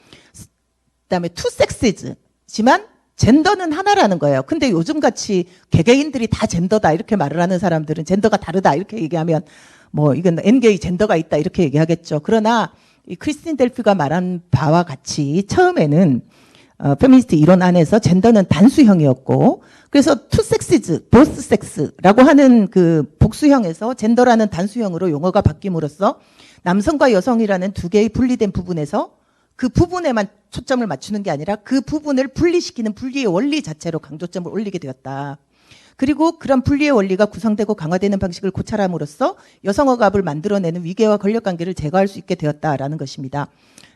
그다음에 투 섹스지만 젠더는 하나라는 거예요. 근데 요즘같이 개개인들이 다 젠더다 이렇게 말을 하는 사람들은 젠더가 다르다 이렇게 얘기하면 뭐 이건 N개의 젠더가 있다 이렇게 얘기하겠죠. 그러나 이 크리스틴 델피가 말한 바와 같이 처음에는 페미니스트 이론 안에서 젠더는 단수형이었고, 그래서 투 섹시즈, 보스 섹스라고 하는 그 복수형에서 젠더라는 단수형으로 용어가 바뀜으로써 남성과 여성이라는 두 개의 분리된 부분에서 그 부분에만 초점을 맞추는 게 아니라 그 부분을 분리시키는 분리의 원리 자체로 강조점을 올리게 되었다. 그리고 그런 분리의 원리가 구성되고 강화되는 방식을 고찰함으로써 여성 억압을 만들어내는 위계와 권력관계를 제거할 수 있게 되었다라는 것입니다.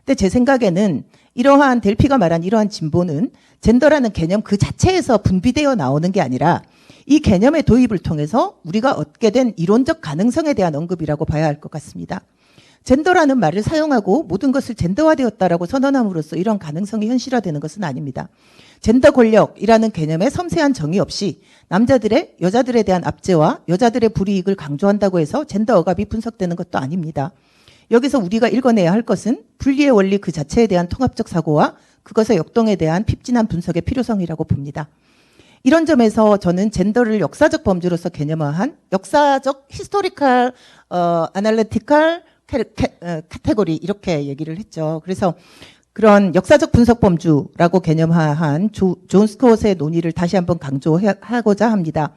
근데 제 생각에는 이러한 델피가 말한 이러한 진보는 젠더라는 개념 그 자체에서 분비되어 나오는 게 아니라 이 개념의 도입을 통해서 우리가 얻게 된 이론적 가능성에 대한 언급이라고 봐야 할 것 같습니다. 젠더라는 말을 사용하고 모든 것을 젠더화되었다라고 선언함으로써 이런 가능성이 현실화되는 것은 아닙니다. 젠더 권력이라는 개념의 섬세한 정의 없이 여자들에 대한 압제와 여자들의 불이익을 강조한다고 해서 젠더 억압이 분석되는 것도 아닙니다. 여기서 우리가 읽어내야 할 것은 분리의 원리 그 자체에 대한 통합적 사고와 그것의 역동에 대한 핍진한 분석의 필요성이라고 봅니다. 이런 점에서 저는 젠더를 역사적 범주로서 개념화한 역사적 히스토리컬 아날리티컬 카테고리 이렇게 얘기를 했죠. 그래서 그런 역사적 분석 범주라고 개념화한 존 스콧의 논의를 다시 한번 강조하고자 합니다.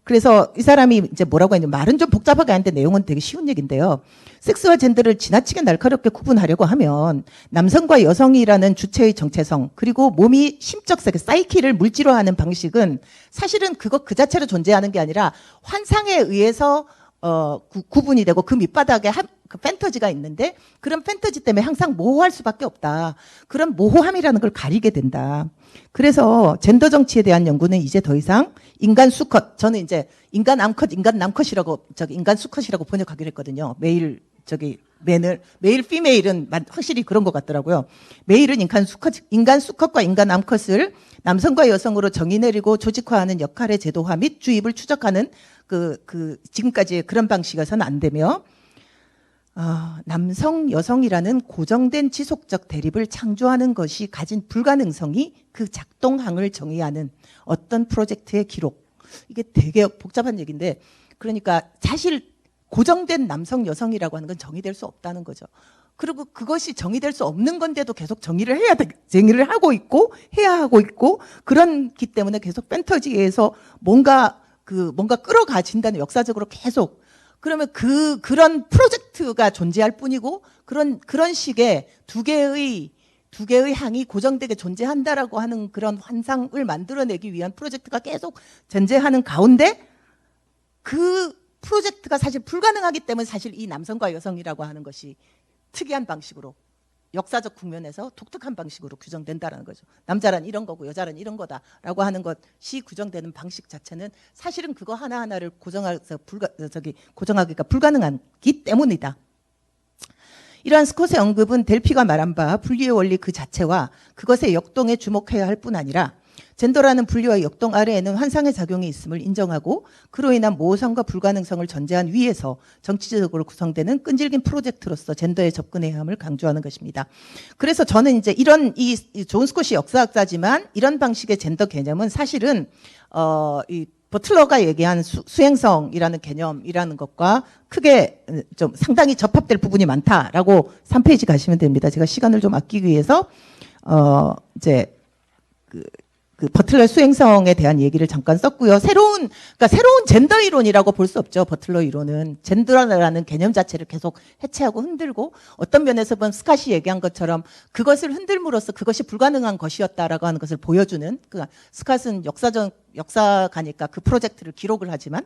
그래서 이 사람이 이제 뭐라고 했냐면, 말은 좀 복잡하게 하는데 내용은 되게 쉬운 얘기인데요. 섹스와 젠더를 지나치게 날카롭게 구분하려고 하면 남성과 여성이라는 주체의 정체성, 그리고 몸이 심적 세계, 사이키를 물질화하는 방식은 사실은 그 자체로 존재하는 게 아니라 환상에 의해서 구분이 되고 그 밑바닥에 그 판타지가 있는데 그런 판타지 때문에 항상 모호할 수밖에 없다. 그런 모호함이라는 걸 가리게 된다. 그래서 젠더 정치에 대한 연구는 이제 더 이상 인간 수컷, 저는 이제 인간 암컷, 인간 남컷이라고 인간 수컷이라고 번역하기로 했거든요. 메일 피메일은 확실히 그런 것 같더라고요. 메일은 인간 수컷과 인간 암컷을 남성과 여성으로 정의 내리고 조직화하는 역할의 제도화 및 주입을 추적하는 지금까지의 그런 방식에서는 안 되며, 남성, 여성이라는 고정된 지속적 대립을 창조하는 것이 가진 불가능성이 그 작동항을 정의하는 어떤 프로젝트의 기록. 이게 되게 복잡한 얘기인데, 그러니까 사실 고정된 남성, 여성이라고 하는 건 정의될 수 없다는 거죠. 그리고 그것이 정의될 수 없는 건데도 계속 정의를 하고 있고, 해야 하고 있고, 그렇기 때문에 계속 판타지에서 뭔가 끌어가진다는, 역사적으로 계속. 그러면 그런 프로젝트가 존재할 뿐이고, 그런 식의 두 개의 항이 고정되게 존재한다라고 하는 그런 환상을 만들어내기 위한 프로젝트가 계속 존재하는 가운데 그 프로젝트가 사실 불가능하기 때문에 사실 이 남성과 여성이라고 하는 것이 특이한 방식으로 역사적 국면에서 독특한 방식으로 규정된다라는 거죠. 남자란 이런 거고 여자란 이런 거다라고 하는 것이 규정되는 방식 자체는 사실은 그거 하나하나를 고정하기가 불가능하기 때문이다. 이러한 스콧의 언급은 델피가 말한 바 분리의 원리 그 자체와 그것의 역동에 주목해야 할 뿐 아니라 젠더라는 분리와 역동 아래에는 환상의 작용이 있음을 인정하고 그로 인한 모성과 불가능성을 전제한 위에서 정치적으로 구성되는 끈질긴 프로젝트로서 젠더에 접근해야 함을 강조하는 것입니다. 그래서 저는 이제 이 존 스콧이 역사학자지만 이런 방식의 젠더 개념은 사실은 이 버틀러가 얘기한 수행성이라는 개념이라는 것과 크게 좀 상당히 접합될 부분이 많다라고 3페이지 가시면 됩니다. 제가 시간을 좀 아끼기 위해서 이제 그 버틀러 수행성에 대한 얘기를 잠깐 썼고요. 새로운 젠더 이론이라고 볼 수 없죠. 버틀러 이론은 젠더라는 개념 자체를 계속 해체하고 흔들고 어떤 면에서 보면 스캇이 얘기한 것처럼 그것을 흔들므로써 그것이 불가능한 것이었다라고 하는 것을 보여주는 스캇은 역사가니까 그 프로젝트를 기록을 하지만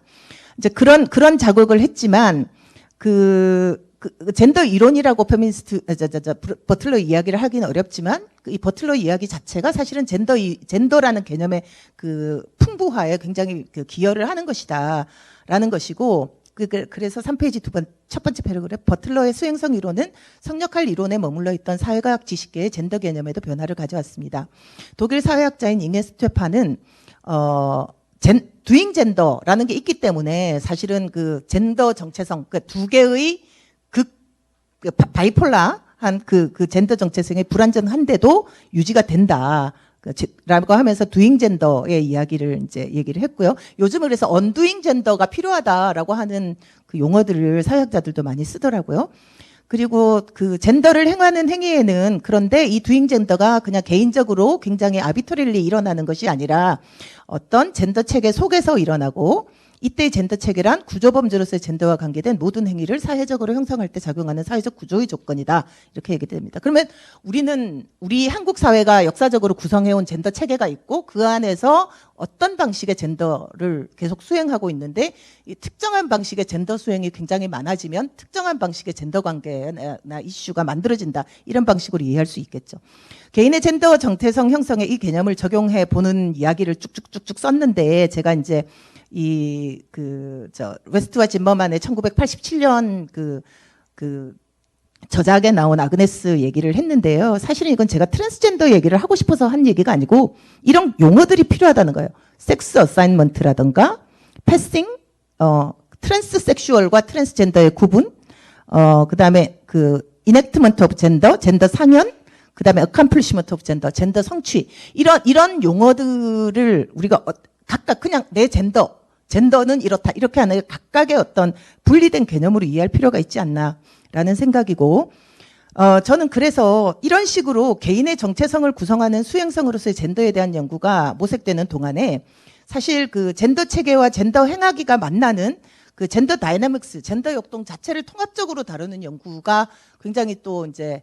이제 그런 자극을 했지만 그 젠더 이론이라고 버틀러 이야기를 하기는 어렵지만 이 버틀러 이야기 자체가 사실은 젠더라는 개념의 그 풍부화에 굉장히 기여를 하는 것이다라는 것이고 그래서 3페이지 첫 번째 패러그래프 버틀러의 수행성 이론은 성역할 이론에 머물러 있던 사회과학 지식계의 젠더 개념에도 변화를 가져왔습니다. 독일 사회학자인 잉게 스테판은 두잉 젠더라는 게 있기 때문에 사실은 그 젠더 정체성 두 개의 바이폴라한 그 젠더 정체성의 불완전한데도 유지가 된다. 라고 하면서 두잉 젠더의 이야기를 이제 얘기를 했고요. 요즘은 그래서 언두잉 젠더가 필요하다라고 하는 그 용어들을 사회학자들도 많이 쓰더라고요. 그리고 그 젠더를 행하는 행위에는 그런데 이 두잉 젠더가 그냥 개인적으로 굉장히 아비터릴리 일어나는 것이 아니라 어떤 젠더 체계 속에서 일어나고 이때의 젠더 체계란 구조범주로서의 젠더와 관계된 모든 행위를 사회적으로 형성할 때 작용하는 사회적 구조의 조건이다. 이렇게 얘기됩니다. 그러면 우리 한국 사회가 역사적으로 구성해온 젠더 체계가 있고 그 안에서 어떤 방식의 젠더를 계속 수행하고 있는데 이 특정한 방식의 젠더 수행이 굉장히 많아지면 특정한 방식의 젠더 관계나 이슈가 만들어진다. 이런 방식으로 이해할 수 있겠죠. 개인의 젠더 정체성 형성에 이 개념을 적용해 보는 이야기를 쭉쭉쭉쭉 썼는데 제가 이제 웨스트와 짐머만의 1987년 저작에 나온 아그네스 얘기를 했는데요. 사실은 이건 제가 트랜스젠더 얘기를 하고 싶어서 한 얘기가 아니고 이런 용어들이 필요하다는 거예요. 섹스 어사인먼트라든가 패싱, 트랜스섹슈얼과 트랜스젠더의 구분, 그다음에 이넥트먼트 오브 젠더 상현, 그다음에 어컴플리시먼트 오브 젠더 성취 이런 용어들을 우리가 각각 그냥 내 젠더는 이렇다 이렇게 하는 각각의 어떤 분리된 개념으로 이해할 필요가 있지 않나라는 생각이고 저는 그래서 이런 식으로 개인의 정체성을 구성하는 수행성으로서의 젠더에 대한 연구가 모색되는 동안에 사실 그 젠더 체계와 젠더 행하기가 만나는 그 젠더 다이내믹스, 젠더 역동 자체를 통합적으로 다루는 연구가 굉장히 또 이제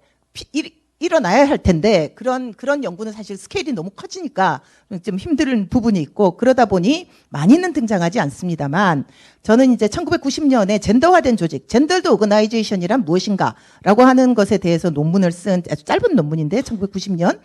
일어나야 할 텐데 그런 연구는 사실 스케일이 너무 커지니까 좀 힘든 부분이 있고 그러다 보니 많이는 등장하지 않습니다만 저는 이제 1990년에 젠더화된 조직, 젠더드 오거나이제이션이란 무엇인가라고 하는 것에 대해서 논문을 쓴 아주 짧은 논문인데 1990년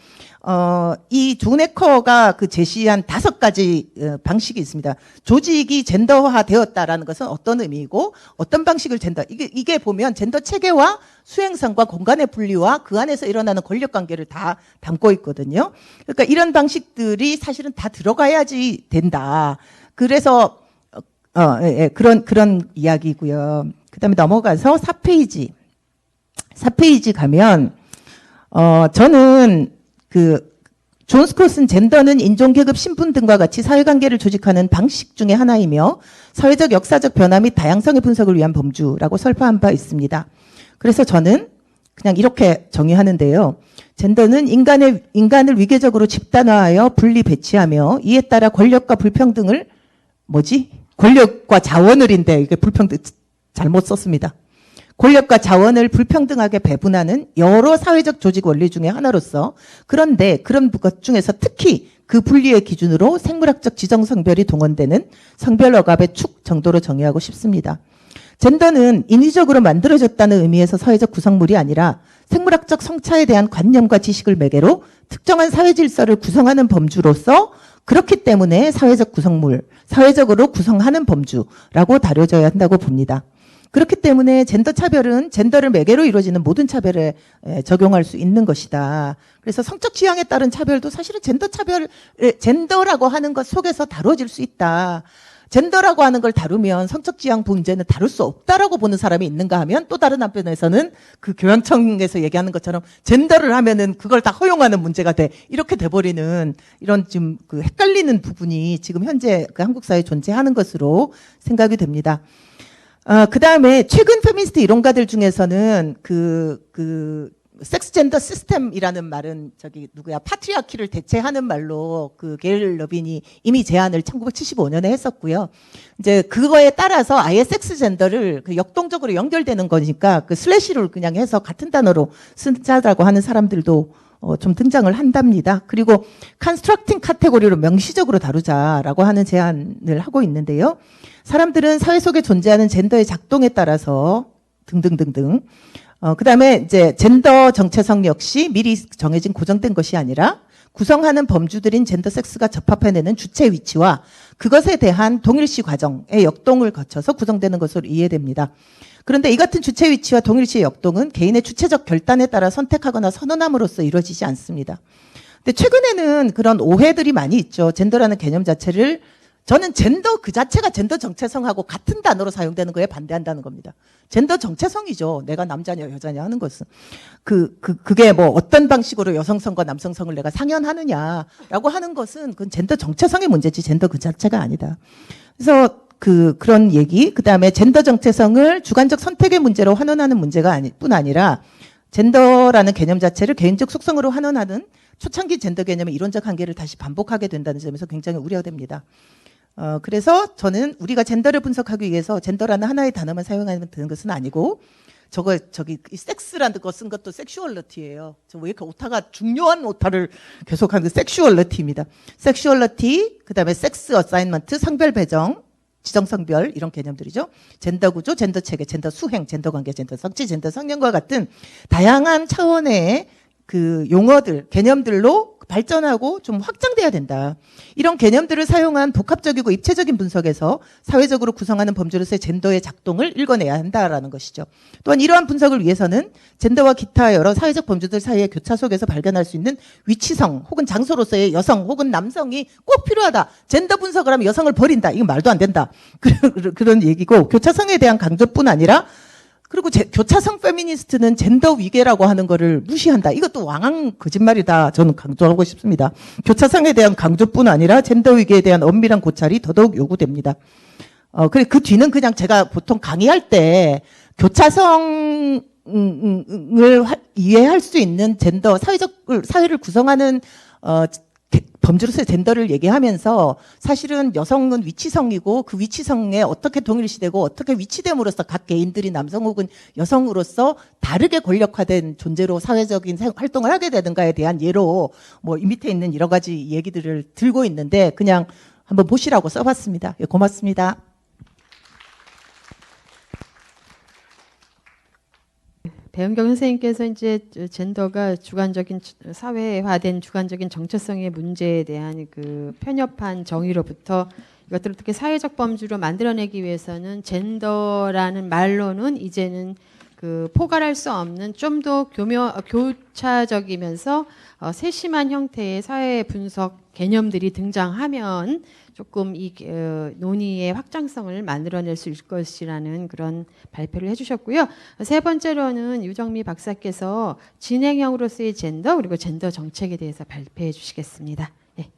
이 존 에커가 그 제시한 5가지 방식이 있습니다. 조직이 젠더화되었다라는 것은 어떤 의미이고 어떤 방식을 이게 보면 젠더 체계와 수행성과 공간의 분리와 그 안에서 일어나는 권력 관계를 다 담고 있거든요. 그러니까 이런 방식들이 사실은 다 들어가야지 된다. 그래서 그런 이야기고요. 그다음에 넘어가서 4페이지 가면 저는 존 스콧은 젠더는 인종, 계급, 신분 등과 같이 사회관계를 조직하는 방식 중의 하나이며 사회적 역사적 변화 및 다양성의 분석을 위한 범주라고 설파한 바 있습니다. 그래서 저는 그냥 이렇게 정의하는데요. 젠더는 인간을 위계적으로 집단화하여 분리 배치하며 이에 따라 권력과 불평등을 권력과 자원을인데 이게 불평등 잘못 썼습니다. 권력과 자원을 불평등하게 배분하는 여러 사회적 조직 원리 중에 하나로서 그런데 그런 것 중에서 특히 그 분리의 기준으로 생물학적 지정 성별이 동원되는 성별 억압의 축 정도로 정의하고 싶습니다. 젠더는 인위적으로 만들어졌다는 의미에서 사회적 구성물이 아니라 생물학적 성차에 대한 관념과 지식을 매개로 특정한 사회 질서를 구성하는 범주로서 그렇기 때문에 사회적 구성물, 사회적으로 구성하는 범주라고 다뤄져야 한다고 봅니다. 그렇기 때문에 젠더 차별은 젠더를 매개로 이루어지는 모든 차별에 적용할 수 있는 것이다. 그래서 성적 취향에 따른 차별도 사실은 젠더라고 하는 것 속에서 다뤄질 수 있다. 젠더라고 하는 걸 다루면 성적 지향 문제는 다룰 수 없다라고 보는 사람이 있는가 하면 또 다른 한편에서는 그 교양청에서 얘기하는 것처럼 젠더를 하면은 그걸 다 허용하는 문제가 돼. 이렇게 돼버리는 이런 좀 그 헷갈리는 부분이 지금 현재 그 한국 사회에 존재하는 것으로 생각이 됩니다. 그 다음에 최근 페미니스트 이론가들 중에서는 섹스 젠더 시스템이라는 말은 파트리아키를 대체하는 말로 그 게일 러빈이 이미 제안을 1975년에 했었고요. 이제 그거에 따라서 아예 섹스 젠더를 그 역동적으로 연결되는 거니까 그 슬래시를 그냥 해서 같은 단어로 쓰자라고 하는 사람들도 좀 등장을 한답니다. 그리고 컨스트럭팅 카테고리로 명시적으로 다루자라고 하는 제안을 하고 있는데요. 사람들은 사회 속에 존재하는 젠더의 작동에 따라서 등등등등. 그다음에 이제 젠더 정체성 역시 미리 정해진 고정된 것이 아니라 구성하는 범주들인 젠더 섹스가 접합해내는 주체 위치와 그것에 대한 동일시 과정의 역동을 거쳐서 구성되는 것으로 이해됩니다. 그런데 이 같은 주체 위치와 동일시의 역동은 개인의 주체적 결단에 따라 선택하거나 선언함으로써 이루어지지 않습니다. 근데 최근에는 그런 오해들이 많이 있죠. 젠더라는 개념 자체를 저는 젠더 그 자체가 젠더 정체성하고 같은 단어로 사용되는 거에 반대한다는 겁니다. 젠더 정체성이죠. 내가 남자냐 여자냐 하는 것은. 그게 뭐 어떤 방식으로 여성성과 남성성을 내가 상연하느냐라고 하는 것은 그건 젠더 정체성의 문제지 젠더 그 자체가 아니다. 그래서 그런 얘기, 그 다음에 젠더 정체성을 주관적 선택의 문제로 환원하는 문제가 뿐 아니라 젠더라는 개념 자체를 개인적 속성으로 환원하는 초창기 젠더 개념의 이론적 한계를 다시 반복하게 된다는 점에서 굉장히 우려됩니다. 그래서 저는 우리가 젠더를 분석하기 위해서 젠더라는 하나의 단어만 사용하면 되는 것은 아니고 이 섹스라는 거 쓴 것도 섹슈얼러티예요. 저 왜 이렇게 오타가 중요한 오타를 계속하는 섹슈얼러티입니다. 섹슈얼러티, 그다음에 섹스 어사인먼트, 성별 배정, 지정 성별 이런 개념들이죠. 젠더 구조, 젠더 체계, 젠더 수행, 젠더 관계, 젠더 성취, 젠더 성향과 같은 다양한 차원의 그 용어들, 개념들로 발전하고 좀 확장돼야 된다. 이런 개념들을 사용한 복합적이고 입체적인 분석에서 사회적으로 구성하는 범주로서의 젠더의 작동을 읽어내야 한다라는 것이죠. 또한 이러한 분석을 위해서는 젠더와 기타 여러 사회적 범주들 사이의 교차 속에서 발견할 수 있는 위치성 혹은 장소로서의 여성 혹은 남성이 꼭 필요하다. 젠더 분석을 하면 여성을 버린다. 이건 말도 안 된다. 그런 얘기고 교차성에 대한 강조뿐 아니라 그리고 교차성 페미니스트는 젠더 위계라고 하는 거를 무시한다. 이것도 왕왕 거짓말이다. 저는 강조하고 싶습니다. 교차성에 대한 강조뿐 아니라 젠더 위계에 대한 엄밀한 고찰이 더더욱 요구됩니다. 그래 그 뒤는 그냥 제가 보통 강의할 때 교차성을 이해할 수 있는 젠더 사회를 구성하는 범주로서의 젠더를 얘기하면서 사실은 여성은 위치성이고 그 위치성에 어떻게 동일시되고 어떻게 위치됨으로써 각 개인들이 남성 혹은 여성으로서 다르게 권력화된 존재로 사회적인 활동을 하게 되는가에 대한 예로 뭐 이 밑에 있는 여러 가지 얘기들을 들고 있는데 그냥 한번 보시라고 써봤습니다. 예, 고맙습니다. 배은경 선생님께서 이제 젠더가 주관적인 사회화된 주관적인 정체성의 문제에 대한 그 편협한 정의로부터 이것들을 어떻게 사회적 범주로 만들어내기 위해서는 젠더라는 말로는 이제는 그 포괄할 수 없는 좀 더 교차적이면서 세심한 형태의 사회 분석 개념들이 등장하면 조금 이 논의의 확장성을 만들어낼 수 있을 것이라는 그런 발표를 해주셨고요. 세 번째로는 유정미 박사께서 진행형으로서의 젠더 그리고 젠더 정책에 대해서 발표해 주시겠습니다. 네.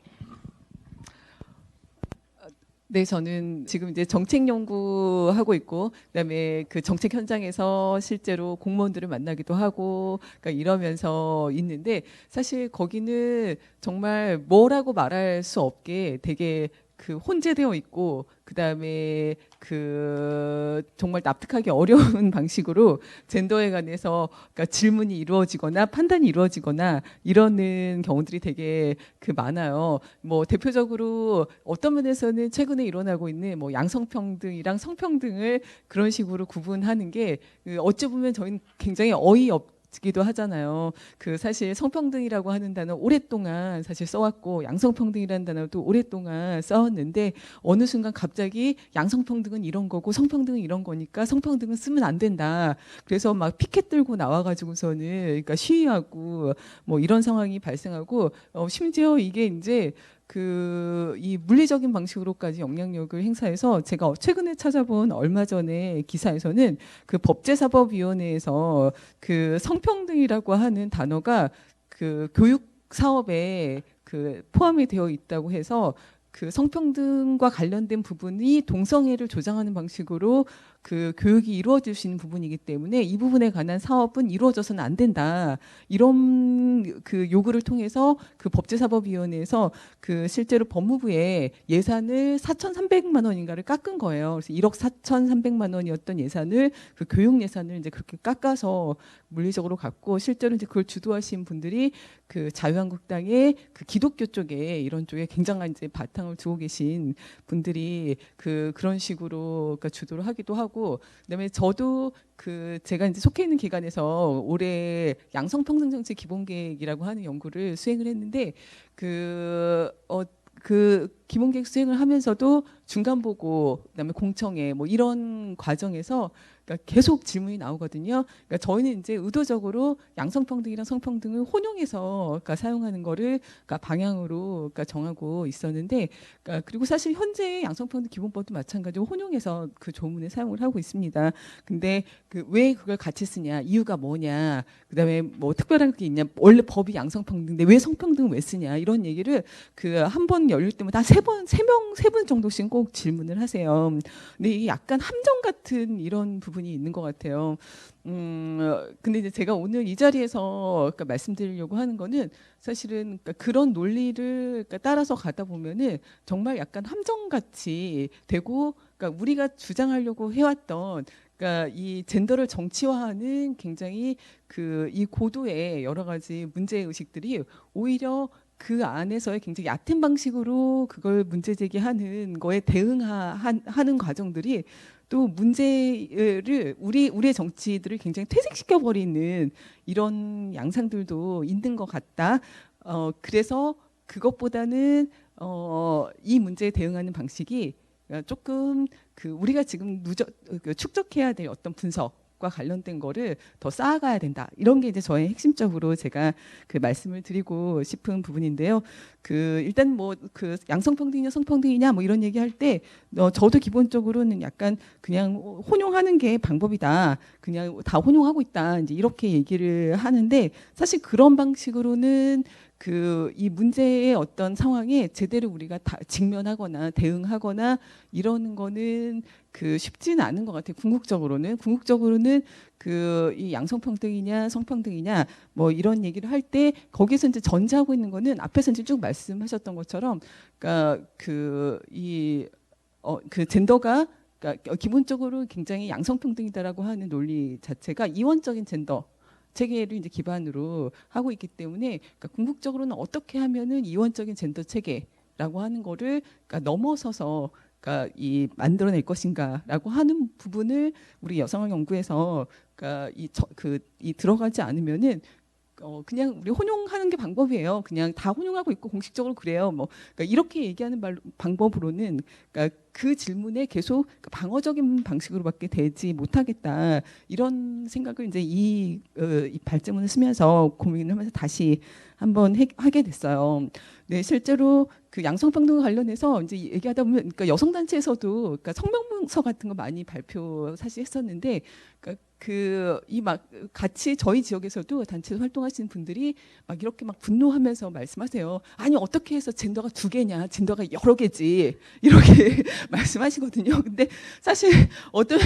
네, 저는 지금 이제 정책 연구하고 있고, 그다음에 그 정책 현장에서 실제로 공무원들을 만나기도 하고, 그러니까 이러면서 있는데 사실 거기는 정말 뭐라고 말할 수 없게 되게 그 혼재되어 있고 그다음에 그 정말 납득하기 어려운 방식으로 젠더에 관해서 그러니까 질문이 이루어지거나 판단이 이루어지거나 이러는 경우들이 되게 그 많아요. 뭐 대표적으로 어떤 면에서는 최근에 일어나고 있는 뭐 양성평등이랑 성평등을 그런 식으로 구분하는 게 어찌 보면 저희는 굉장히 어이없 기도 하잖아요. 그 사실 성평등이라고 하는 단어 오랫동안 사실 써왔고 양성평등이라는 단어도 오랫동안 써왔는데 어느 순간 갑자기 양성평등은 이런 거고 성평등은 이런 거니까 성평등은 쓰면 안 된다. 그래서 막 피켓 들고 나와가지고서는 그러니까 시위하고 뭐 이런 상황이 발생하고 심지어 이게 이제 이 물리적인 방식으로까지 영향력을 행사해서 제가 최근에 찾아본 얼마 전에 기사에서는 그 법제사법위원회에서 그 성평등이라고 하는 단어가 그 교육 사업에 그 포함이 되어 있다고 해서 그 성평등과 관련된 부분이 동성애를 조장하는 방식으로 그 교육이 이루어질 수 있는 부분이기 때문에 이 부분에 관한 사업은 이루어져서는 안 된다. 이런 그 요구를 통해서 그 법제사법위원회에서 그 실제로 법무부에 예산을 4,300만 원인가를 깎은 거예요. 그래서 1억 4,300만 원이었던 예산을 그 교육 예산을 이제 그렇게 깎아서 물리적으로 갖고 실제로 이제 그걸 주도하신 분들이 그 자유한국당의 그 기독교 쪽에 이런 쪽에 굉장한 이제 바탕을 두고 계신 분들이 그런 식으로 그러니까 주도를 하기도 하고 그다음에 저도 그 제가 이제 속해 있는 기관에서 올해 양성평등 정책 기본계획이라고 하는 연구를 수행을 했는데 그 기본계획 수행을 하면서도 중간 보고 그다음에 공청회 뭐 이런 과정에서 그러니까 계속 질문이 나오거든요. 그러니까 저희는 이제 의도적으로 양성평등이랑 성평등을 혼용해서 그러니까 사용하는 거를 그러니까 방향으로 그러니까 정하고 있었는데 그러니까 그리고 사실 현재 양성평등 기본법도 마찬가지로 혼용해서 그 조문에 사용을 하고 있습니다. 근데 왜 그걸 같이 쓰냐 이유가 뭐냐 그다음에 뭐 특별한 게 있냐 원래 법이 양성평등인데 왜 성평등을 왜 쓰냐 이런 얘기를 한 번 열릴 때마다 세 분 정도씩 꼭 질문을 하세요. 근데 이게 약간 함정 같은 이런 부분이 있는 것 같아요. 근데 이제 제가 오늘 이 자리에서 그러니까 말씀드리려고 하는 거는 사실은 그러니까 그런 논리를 그러니까 따라서 가다 보면은 정말 약간 함정같이 되고 그러니까 우리가 주장하려고 해왔던 그러니까 이 젠더를 정치화하는 굉장히 이 고도의 여러 가지 문제 의식들이 오히려 그 안에서의 굉장히 얕은 방식으로 그걸 문제 제기하는 거에 대응하는 과정들이 또 문제를 우리의 정치들을 굉장히 퇴색시켜 버리는 이런 양상들도 있는 것 같다. 그래서 그것보다는 이 문제에 대응하는 방식이 조금 우리가 지금 축적해야 될 어떤 분석과 관련된 거를 더 쌓아가야 된다. 이런 게 이제 저의 핵심적으로 제가 말씀을 드리고 싶은 부분인데요. 일단 뭐 양성평등이냐 성평등이냐 뭐 이런 얘기할 때 저도 기본적으로는 약간 그냥 혼용하는 게 방법이다. 그냥 다 혼용하고 있다. 이제 이렇게 얘기를 하는데 사실 그런 방식으로는 이 문제의 어떤 상황에 제대로 우리가 다 직면하거나 대응하거나 이러는 거는 쉽지는 않은 것 같아요. 궁극적으로는 이 양성평등이냐 성평등이냐 뭐 이런 얘기를 할 때 거기서 이제 전제하고 있는 거는 앞에서 이제 쭉 말씀하셨던 것처럼 그러니까 젠더가 그러니까 기본적으로 굉장히 양성평등이다라고 하는 논리 자체가 이원적인 젠더 체계를 이제 기반으로 하고 있기 때문에 그러니까 궁극적으로는 어떻게 하면은 이원적인 젠더 체계라고 하는 거를 그러니까 넘어서서 그러니까 만들어낼 것인가라고 하는 부분을 우리 여성학 연구에서 그러니까 들어가지 않으면은 그냥 우리 혼용하는 게 방법이에요. 그냥 다 혼용하고 있고 공식적으로 그래요. 뭐 그러니까 이렇게 얘기하는 방법으로는 그러니까 그 질문에 계속 방어적인 방식으로밖에 되지 못하겠다. 이런 생각을 이제 이 발제문을 쓰면서 고민을 하면서 다시 한번 하게 됐어요. 네, 실제로 양성평등 관련해서 이제 얘기하다 보면 그러니까 여성단체에서도 그러니까 성명문서 같은 거 많이 발표 사실 했었는데 그러니까 같이 저희 지역에서도 단체에서 활동하시는 분들이 막 이렇게 막 분노하면서 말씀하세요. 아니 어떻게 해서 젠더가 2개냐? 젠더가 여러 개지. 이렇게 말씀하시거든요. 근데 사실 어떤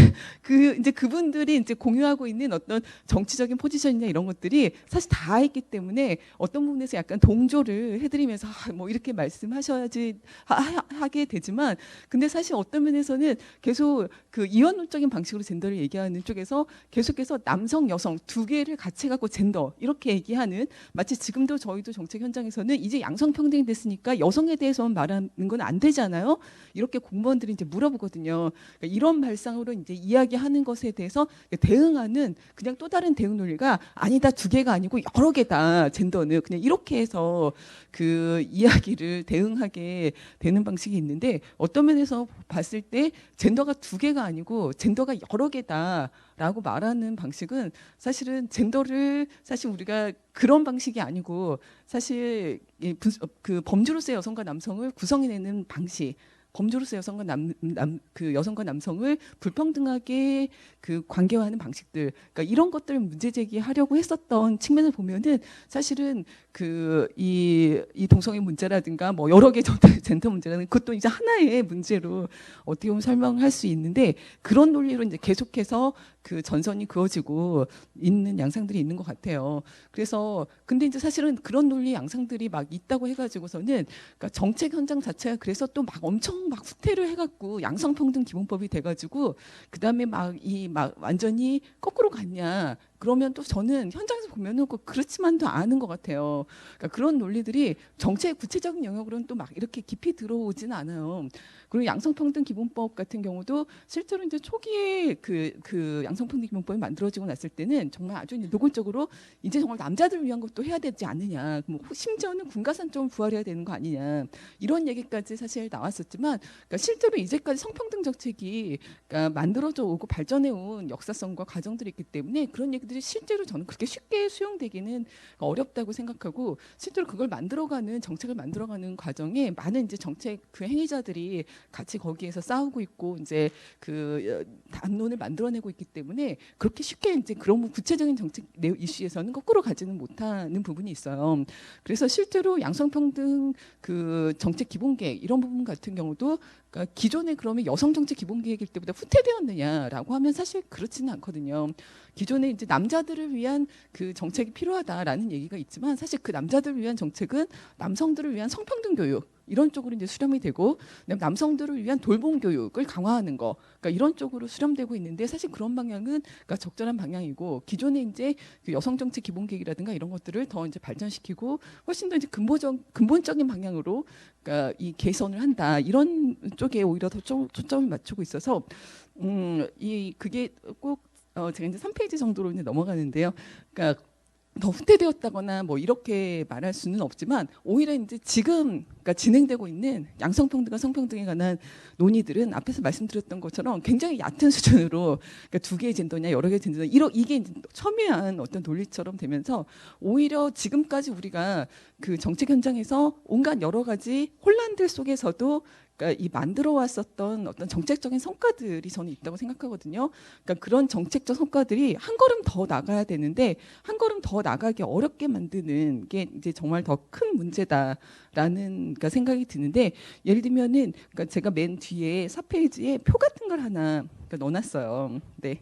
이제 그분들이 이제 공유하고 있는 어떤 정치적인 포지션이나 이런 것들이 사실 다 있기 때문에 어떤 부분에서 약간 동조를 해드리면서 뭐 이렇게 말씀하셔야지 하게 되지만, 근데 사실 어떤 면에서는 계속 그 이원론적인 방식으로 젠더를 얘기하는 쪽에서 계속해서 남성, 여성 두 개를 같이 갖고 젠더 이렇게 얘기하는, 마치 지금도 저희도 정책 현장에서는 이제 양성평등이 됐으니까 여성에 대해서만 말하는 건 안 되잖아요. 이렇게 공무원들이 이제 물어보거든요. 그러니까 이런 발상으로 이제 이야기하는 것에 대해서 대응하는 그냥 또 다른 대응 논리가 아니다, 두 개가 아니고 여러 개다, 젠더는 그냥 이렇게 해서 그 이야기를 대응하게 되는 방식이 있는데, 어떤 면에서 봤을 때 젠더가 두 개가 아니고 젠더가 여러 개다라고 말하는 방식은 사실은 젠더를 사실 우리가 그런 방식이 아니고 사실 그 범주로서의 여성과 남성을 구성해내는 방식, 범주로서 여성과 그 여성과 남성을 불평등하게 그 관계화하는 방식들, 그러니까 이런 것들을 문제 제기하려고 했었던 측면을 보면은 사실은 그 이 동성애 문제라든가 뭐 여러 개 젠더 문제라는 그것도 이제 하나의 문제로 어떻게 보면 설명할 수 있는데, 그런 논리로 이제 계속해서 그 전선이 그어지고 있는 양상들이 있는 것 같아요. 그래서 근데 이제 사실은 그런 논리 양상들이 막 있다고 해가지고서는, 그러니까 정책 현장 자체가 그래서 또 막 엄청 막 후퇴를 해갖고 양성평등 기본법이 돼가지고 그 다음에 막 완전히 거꾸로 갔냐? 그러면 또 저는 현장에서 보면은 꼭 그렇지만도 않은 것 같아요. 그러니까 그런 논리들이 정책의 구체적인 영역으로는 또 막 이렇게 깊이 들어오지는 않아요. 그리고 양성평등 기본법 같은 경우도 실제로 이제 초기에 그 양성평등 기본법이 만들어지고 났을 때는 정말 아주 이제 노골적으로 이제 정말 남자들을 위한 것도 해야 되지 않느냐, 뭐 심지어는 군가산점을 부활해야 되는 거 아니냐, 이런 얘기까지 사실 나왔었지만, 그러니까 실제로 이제까지 성평등 정책이 그러니까 만들어져 오고 발전해 온 역사성과 과정들이 있기 때문에 그런 얘기들이 실제로 저는 그렇게 쉽게 수용되기는 어렵다고 생각하고, 실제로 그걸 만들어가는 정책을 만들어가는 과정에 많은 이제 정책 그 행위자들이 같이 거기에서 싸우고 있고 이제 그 담론을 만들어내고 있기 때문에 그렇게 쉽게 이제 그런 구체적인 정책 이슈에서는 거꾸로 가지는 못하는 부분이 있어요. 그래서 실제로 양성평등 그 정책 기본계획 이런 부분 같은 경우도, 그러니까 기존에 그러면 여성 정책 기본계획일 때보다 후퇴되었느냐라고 하면 사실 그렇지는 않거든요. 기존에 이제 남자들을 위한 그 정책이 필요하다라는 얘기가 있지만, 사실 그 남자들을 위한 정책은 남성들을 위한 성평등 교육 이런 쪽으로 이제 수렴이 되고, 남성들을 위한 돌봄 교육을 강화하는 거, 그러니까 이런 쪽으로 수렴되고 있는데, 사실 그런 방향은 그러니까 적절한 방향이고, 기존에 이제 그 여성 정책 기본계획이라든가 이런 것들을 더 이제 발전시키고 훨씬 더 이제 근본적인 방향으로 그러니까 이 개선을 한다, 이런 쪽에 오히려 더 초점을 맞추고 있어서 그게 꼭 제가 이제 3페이지 정도로 이제 넘어가는데요. 그러니까 더 후퇴되었다거나 뭐 이렇게 말할 수는 없지만, 오히려 이제 지금 그러니까 진행되고 있는 양성평등과 성평등에 관한 논의들은 앞에서 말씀드렸던 것처럼 굉장히 얕은 수준으로, 그러니까 두 개의 젠더냐 여러 개의 젠더냐 이게 이제 첨예한 어떤 논리처럼 되면서, 오히려 지금까지 우리가 그 정책 현장에서 온갖 여러 가지 혼란들 속에서도 그러니까 이 만들어 왔었던 어떤 정책적인 성과들이 저는 있다고 생각하거든요. 그러니까 그런 정책적 성과들이 한 걸음 더 나가야 되는데, 한 걸음 더 나가기 어렵게 만드는 게 이제 정말 더 큰 문제다라는 그러니까 생각이 드는데, 예를 들면은 그러니까 제가 맨 뒤에 4페이지에 표 같은 걸 하나 그러니까 넣어놨어요. 네,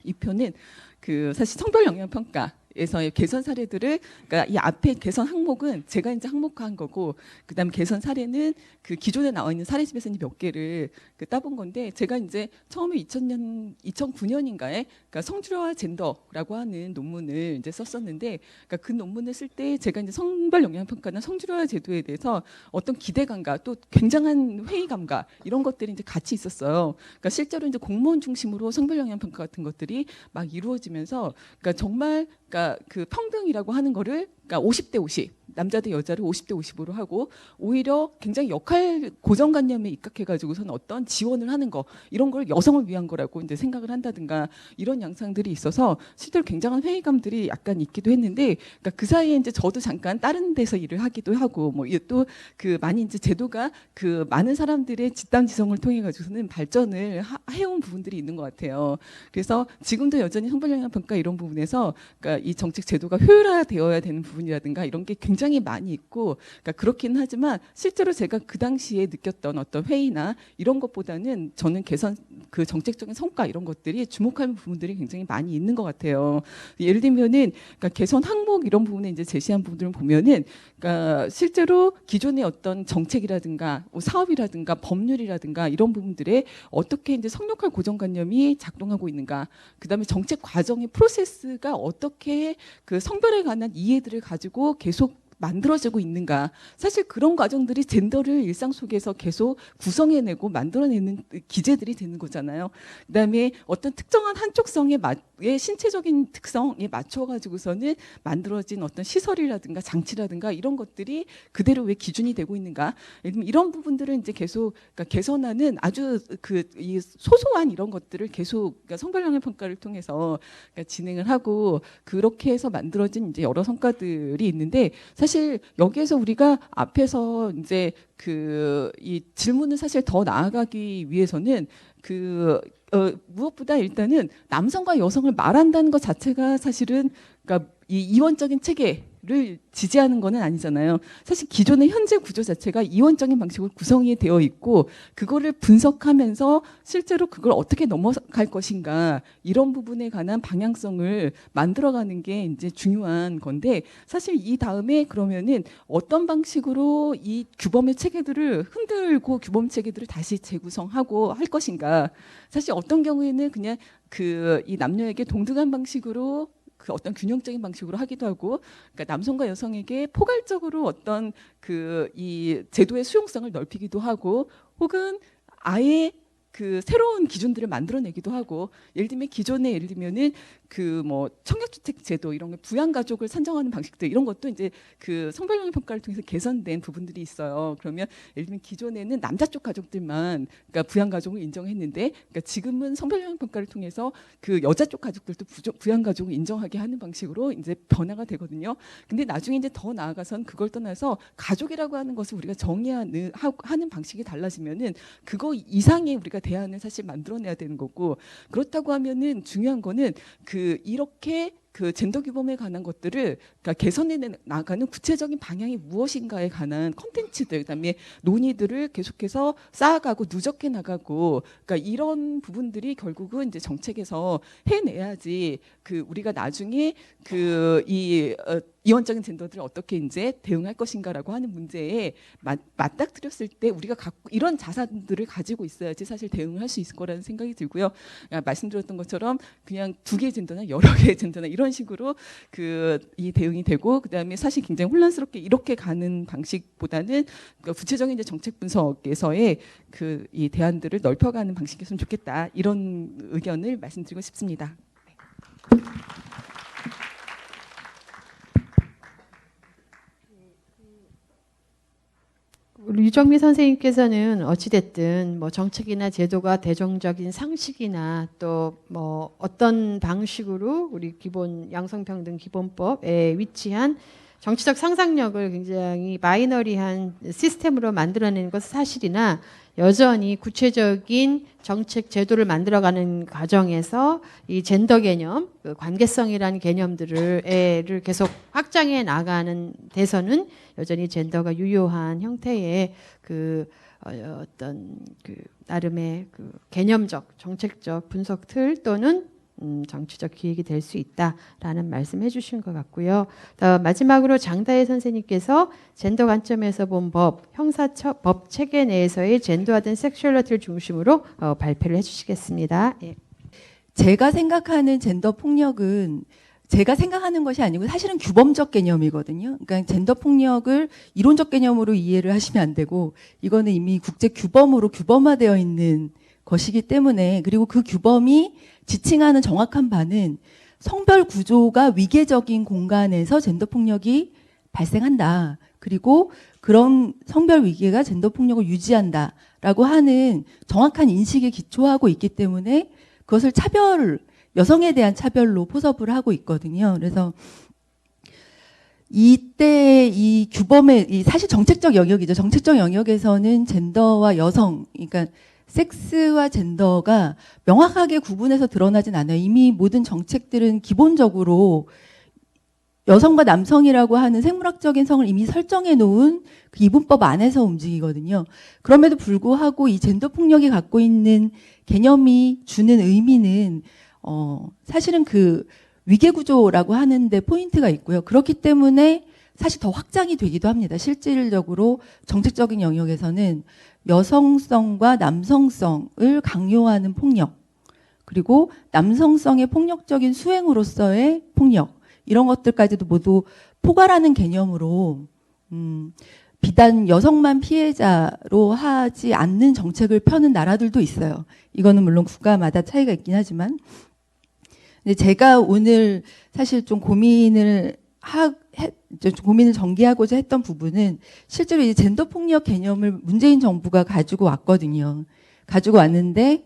이 표는 그 사실 성별 영향 평가 에서의 개선 사례들을, 그러니까 이 앞에 개선 항목은 제가 이제 항목화한 거고, 그다음 개선 사례는 그 기존에 나와 있는 사례집에서 몇 개를 그 따본 건데, 제가 이제 처음에 2009년인가에 그러니까 성주려와 젠더라고 하는 논문을 이제 썼었는데, 그러니까 그 논문을 쓸 때 제가 이제 성별 영향 평가나 성주려와 제도에 대해서 어떤 기대감과 또 굉장한 회의감과 이런 것들이 이제 같이 있었어요. 그러니까 실제로 이제 공무원 중심으로 성별 영향 평가 같은 것들이 막 이루어지면서, 그러니까 정말 그러니까 그 평등이라고 하는 거를 그러니까 50대 50 남자 대 여자를 50대 50으로 하고, 오히려 굉장히 역할 고정관념에 입각해가지고서는 어떤 지원을 하는 거 이런 걸 여성을 위한 거라고 이제 생각을 한다든가, 이런 양상들이 있어서 실제로 굉장한 회의감들이 약간 있기도 했는데, 그러니까 그 사이에 이제 저도 잠깐 다른 데서 일을 하기도 하고 뭐 또 그 많이 이제 제도가 그 많은 사람들의 집단지성을 통해 가지고서는 발전을 해온 부분들이 있는 것 같아요. 그래서 지금도 여전히 성별 영향 평가 이런 부분에서 그러니까 이 정책 제도가 효율화되어야 되는 부분 부분이라든가 이런 게 굉장히 많이 있고, 그러니까 그렇긴 하지만 실제로 제가 그 당시에 느꼈던 어떤 회의나 이런 것보다는 저는 개선 그 정책적인 성과 이런 것들이 주목할 부분들이 굉장히 많이 있는 것 같아요. 예를 들면은 그러니까 개선 항목 이런 부분에 이제 제시한 부분들을 보면은 그러니까 실제로 기존의 어떤 정책이라든가 뭐 사업이라든가 법률이라든가 이런 부분들에 어떻게 이제 성역할 고정관념이 작동하고 있는가, 그다음에 정책 과정의 프로세스가 어떻게 그 성별에 관한 이해들을 가지고 계속 만들어지고 있는가. 사실 그런 과정들이 젠더를 일상 속에서 계속 구성해내고 만들어내는 기제들이 되는 거잖아요. 그다음에 어떤 특정한 한쪽 성의 신체적인 특성에 맞춰가지고서는 만들어진 어떤 시설이라든가 장치라든가 이런 것들이 그대로 왜 기준이 되고 있는가. 이런 부분들을 이제 계속 그러니까 개선하는 아주 이 소소한 이런 것들을 계속 그러니까 성별영향 평가를 통해서 그러니까 진행을 하고 그렇게 해서 만들어진 이제 여러 성과들이 있는데, 사실 여기에서 우리가 앞에서 이제 이 질문을 사실 더 나아가기 위해서는 무엇보다 일단은 남성과 여성을 말한다는 것 자체가 사실은 그러니까 이 이원적인 체계를 지지하는 거는 아니잖아요. 사실 기존의 현재 구조 자체가 이원적인 방식으로 구성이 되어 있고 그거를 분석하면서 실제로 그걸 어떻게 넘어갈 것인가 이런 부분에 관한 방향성을 만들어가는 게 이제 중요한 건데, 사실 이 다음에 그러면은 어떤 방식으로 이 규범의 체계들을 흔들고 규범 체계들을 다시 재구성하고 할 것인가. 사실 어떤 경우에는 그냥 이 남녀에게 동등한 방식으로 그 어떤 균형적인 방식으로 하기도 하고, 그러니까 남성과 여성에게 포괄적으로 어떤 이 제도의 수용성을 넓히기도 하고, 혹은 아예 그 새로운 기준들을 만들어내기도 하고, 예를 들면 기존에 예를 들면은 뭐 청약주택 제도 이런 거 부양가족을 산정하는 방식들 이런 것도 이제 성별영향 평가를 통해서 개선된 부분들이 있어요. 그러면 예를 들면 기존에는 남자 쪽 가족들만 그러니까 부양가족을 인정했는데, 그러니까 지금은 성별영향 평가를 통해서 여자 쪽 가족들도 부양가족을 인정하게 하는 방식으로 이제 변화가 되거든요. 근데 나중에 이제 더 나아가선 그걸 떠나서 가족이라고 하는 것을 우리가 정의하는 방식이 달라지면은 그거 이상의 우리가 대안을 사실 만들어내야 되는 거고, 그렇다고 하면은 중요한 거는 이렇게 젠더 규범에 관한 것들을 그러니까 개선해 나가는 구체적인 방향이 무엇인가에 관한 컨텐츠들, 그다음에 논의들을 계속해서 쌓아가고 누적해 나가고, 그러니까 이런 부분들이 결국은 이제 정책에서 해내야지 우리가 나중에 이원적인 젠더들을 어떻게 이제 대응할 것인가라고 하는 문제에 맞닥뜨렸을 때 우리가 이런 자산들을 가지고 있어야지 사실 대응을 할 수 있을 거라는 생각이 들고요. 말씀드렸던 것처럼 그냥 두 개의 젠더나 여러 개의 젠더나 이런 식으로 이 대응이 되고, 그다음에 사실 굉장히 혼란스럽게 이렇게 가는 방식보다는 구체적인 이제 정책 분석에서의 이 대안들을 넓혀가는 방식이었으면 좋겠다, 이런 의견을 말씀드리고 싶습니다. 우리 유정미 선생님께서는 어찌됐든 뭐 정책이나 제도가 대중적인 상식이나 또 뭐 어떤 방식으로 우리 기본 양성평등 기본법에 위치한 정치적 상상력을 굉장히 마이너리한 시스템으로 만들어내는 것은 사실이나, 여전히 구체적인 정책 제도를 만들어가는 과정에서 이 젠더 개념, 관계성이라는 개념들을 계속 확장해 나가는 데서는 여전히 젠더가 유효한 형태의 어떤 나름의 개념적, 정책적 분석 틀 또는 정치적 기획이 될 수 있다라는 말씀해 주신 것 같고요. 마지막으로 장다혜 선생님께서 젠더 관점에서 본 형사법 체계 내에서의 젠더화된 섹슈얼리티를 중심으로 발표를 해주시겠습니다. 예. 제가 생각하는 젠더 폭력은 제가 생각하는 것이 아니고 사실은 규범적 개념이거든요. 그러니까 젠더 폭력을 이론적 개념으로 이해를 하시면 안 되고, 이거는 이미 국제 규범으로 규범화되어 있는 것이기 때문에, 그리고 그 규범이 지칭하는 정확한 바는 성별 구조가 위계적인 공간에서 젠더 폭력이 발생한다. 그리고 그런 성별 위계가 젠더 폭력을 유지한다라고 하는 정확한 인식에 기초하고 있기 때문에 그것을 여성에 대한 차별로 포섭을 하고 있거든요. 그래서 이때 이 규범의 사실 정책적 영역이죠. 정책적 영역에서는 젠더와 여성, 그러니까 섹스와 젠더가 명확하게 구분해서 드러나진 않아요. 이미 모든 정책들은 기본적으로 여성과 남성이라고 하는 생물학적인 성을 이미 설정해 놓은 그 이분법 안에서 움직이거든요. 그럼에도 불구하고 이 젠더 폭력이 갖고 있는 개념이 주는 의미는 사실은 그 위계 구조라고 하는데 포인트가 있고요. 그렇기 때문에 사실 더 확장이 되기도 합니다. 실질적으로 정책적인 영역에서는 여성성과 남성성을 강요하는 폭력, 그리고 남성성의 폭력적인 수행으로서의 폭력, 이런 것들까지도 모두 포괄하는 개념으로 비단 여성만 피해자로 하지 않는 정책을 펴는 나라들도 있어요. 이거는 물론 국가마다 차이가 있긴 하지만, 근데 제가 오늘 사실 좀 고민을 전개하고자 했던 부분은 실제로 이 젠더 폭력 개념을 문재인 정부가 가지고 왔거든요. 가지고 왔는데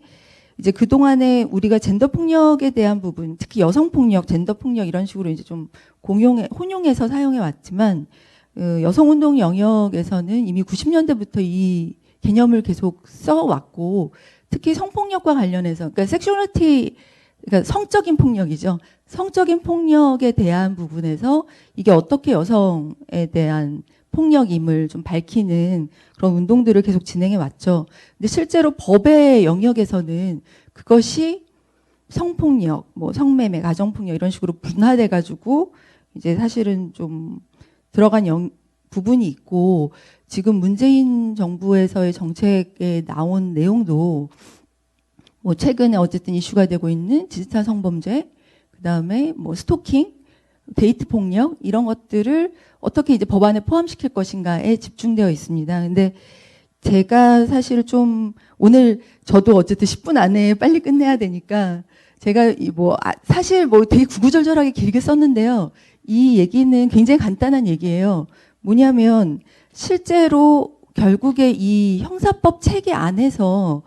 이제 그동안에 우리가 젠더 폭력에 대한 부분, 특히 여성 폭력, 젠더 폭력 이런 식으로 이제 좀 혼용해서 사용해 왔지만 여성 운동 영역에서는 이미 90년대부터 이 개념을 계속 써왔고, 특히 성폭력과 관련해서, 그러니까 섹슈얼리티, 그러니까 성적인 폭력이죠. 성적인 폭력에 대한 부분에서 이게 어떻게 여성에 대한 폭력임을 좀 밝히는 그런 운동들을 계속 진행해 왔죠. 근데 실제로 법의 영역에서는 그것이 성폭력, 뭐 성매매, 가정폭력 이런 식으로 분화돼 가지고 이제 사실은 좀 들어간 부분이 있고, 지금 문재인 정부에서의 정책에 나온 내용도 뭐 최근에 어쨌든 이슈가 되고 있는 디지털 성범죄, 그다음에 뭐 스토킹, 데이트 폭력 이런 것들을 어떻게 이제 법안에 포함시킬 것인가에 집중되어 있습니다. 근데 제가 사실 좀 오늘 저도 어쨌든 10분 안에 빨리 끝내야 되니까 제가 사실 뭐 되게 구구절절하게 길게 썼는데요. 이 얘기는 굉장히 간단한 얘기예요. 뭐냐면 실제로 결국에 이 형사법 체계 안에서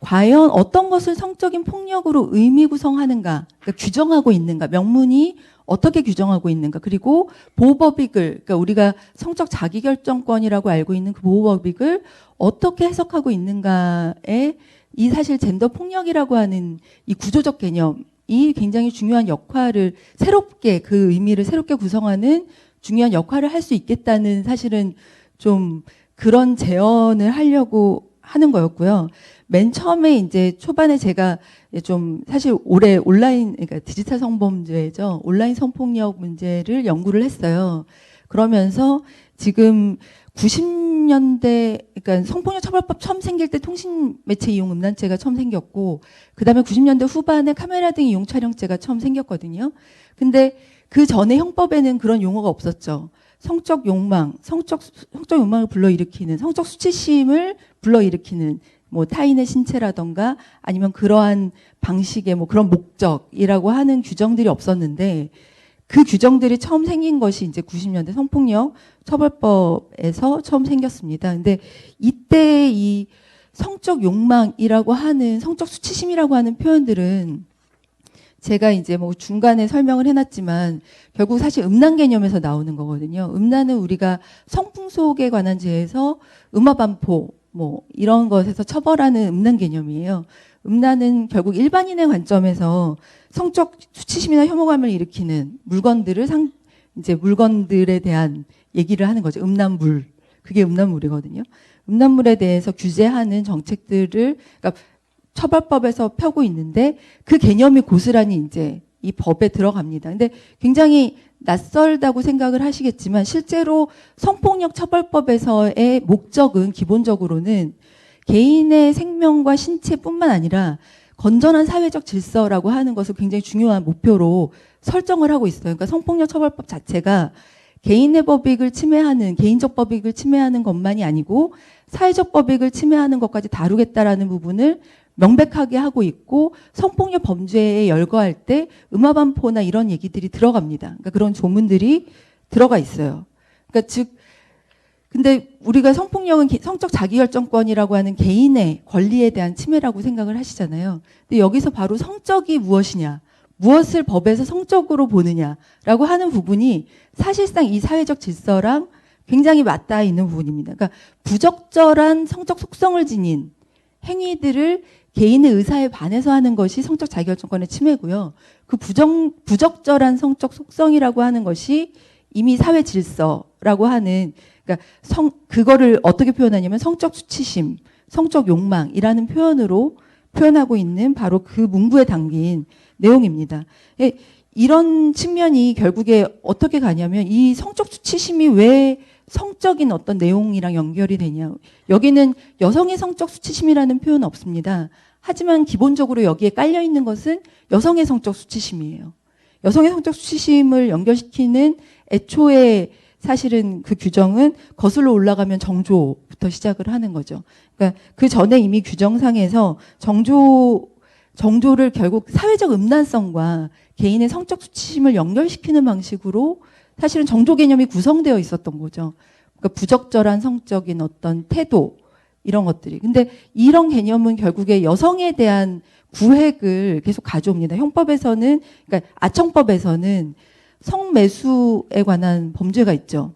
과연 어떤 것을 성적인 폭력으로 의미 구성하는가, 그러니까 규정하고 있는가, 명문이 어떻게 규정하고 있는가, 그리고 보호법익을, 그러니까 우리가 성적 자기결정권이라고 알고 있는 그 보호법익을 어떻게 해석하고 있는가에 이 사실 젠더 폭력이라고 하는 이 구조적 개념이 굉장히 중요한 역할을 새롭게, 그 의미를 새롭게 구성하는 중요한 역할을 할 수 있겠다는 사실은 좀 그런 제언을 하려고 하는 거였고요. 맨 처음에 이제 초반에 제가 좀 사실 올해 온라인, 그러니까 디지털 성범죄죠. 온라인 성폭력 문제를 연구를 했어요. 그러면서 지금 90년대, 그러니까 성폭력 처벌법 처음 생길 때 통신매체 이용 음란죄가 처음 생겼고, 그 다음에 90년대 후반에 카메라 등 이용 촬영죄가 처음 생겼거든요. 근데 그 전에 형법에는 그런 용어가 없었죠. 성적 욕망, 성적 욕망을 불러일으키는, 성적 수치심을 불러일으키는 뭐 타인의 신체라던가 아니면 그러한 방식의 뭐 그런 목적이라고 하는 규정들이 없었는데, 그 규정들이 처음 생긴 것이 이제 90년대 성폭력 처벌법에서 처음 생겼습니다. 근데 이때 이 성적 욕망이라고 하는, 성적 수치심이라고 하는 표현들은 제가 이제 뭐 중간에 설명을 해놨지만 결국 사실 음란 개념에서 나오는 거거든요. 음란은 우리가 성풍속에 관한 죄에서 음화반포 뭐 이런 것에서 처벌하는 음란 개념이에요. 음란은 결국 일반인의 관점에서 성적 수치심이나 혐오감을 일으키는 물건들에 대한 얘기를 하는 거죠. 음란물. 그게 음란물이거든요. 음란물에 대해서 규제하는 정책들을, 그러니까 처벌법에서 펴고 있는데 그 개념이 고스란히 이제 이 법에 들어갑니다. 근데 굉장히 낯설다고 생각을 하시겠지만 실제로 성폭력 처벌법에서의 목적은 기본적으로는 개인의 생명과 신체뿐만 아니라 건전한 사회적 질서라고 하는 것을 굉장히 중요한 목표로 설정을 하고 있어요. 그러니까 성폭력 처벌법 자체가 개인의 법익을 침해하는, 개인적 법익을 침해하는 것만이 아니고 사회적 법익을 침해하는 것까지 다루겠다라는 부분을 명백하게 하고 있고, 성폭력 범죄에 열거할 때 음화반포나 이런 얘기들이 들어갑니다. 그러니까 그런 조문들이 들어가 있어요. 그러니까 근데 우리가 성폭력은 성적 자기결정권이라고 하는 개인의 권리에 대한 침해라고 생각을 하시잖아요. 근데 여기서 바로 성적이 무엇이냐, 무엇을 법에서 성적으로 보느냐라고 하는 부분이 사실상 이 사회적 질서랑 굉장히 맞닿아 있는 부분입니다. 그러니까 부적절한 성적 속성을 지닌 행위들을 개인의 의사에 반해서 하는 것이 성적 자기결정권의 침해고요. 그 부적절한 성적 속성이라고 하는 것이 이미 사회 질서라고 하는, 그러니까 그거를 어떻게 표현하냐면 성적 수치심, 성적 욕망이라는 표현으로 표현하고 있는 바로 그 문구에 담긴 내용입니다. 이런 측면이 결국에 어떻게 가냐면 이 성적 수치심이 왜 성적인 어떤 내용이랑 연결이 되냐. 여기는 여성의 성적 수치심이라는 표현은 없습니다. 하지만 기본적으로 여기에 깔려 있는 것은 여성의 성적 수치심이에요. 여성의 성적 수치심을 연결시키는 애초에 사실은 그 규정은 거슬러 올라가면 정조부터 시작을 하는 거죠. 그러니까 그 전에 이미 규정상에서 정조를 결국 사회적 음란성과 개인의 성적 수치심을 연결시키는 방식으로 사실은 정조 개념이 구성되어 있었던 거죠. 그러니까 부적절한 성적인 어떤 태도 이런 것들이. 근데 이런 개념은 결국에 여성에 대한 구획을 계속 가져옵니다. 형법에서는, 그러니까 아청법에서는 성매수에 관한 범죄가 있죠.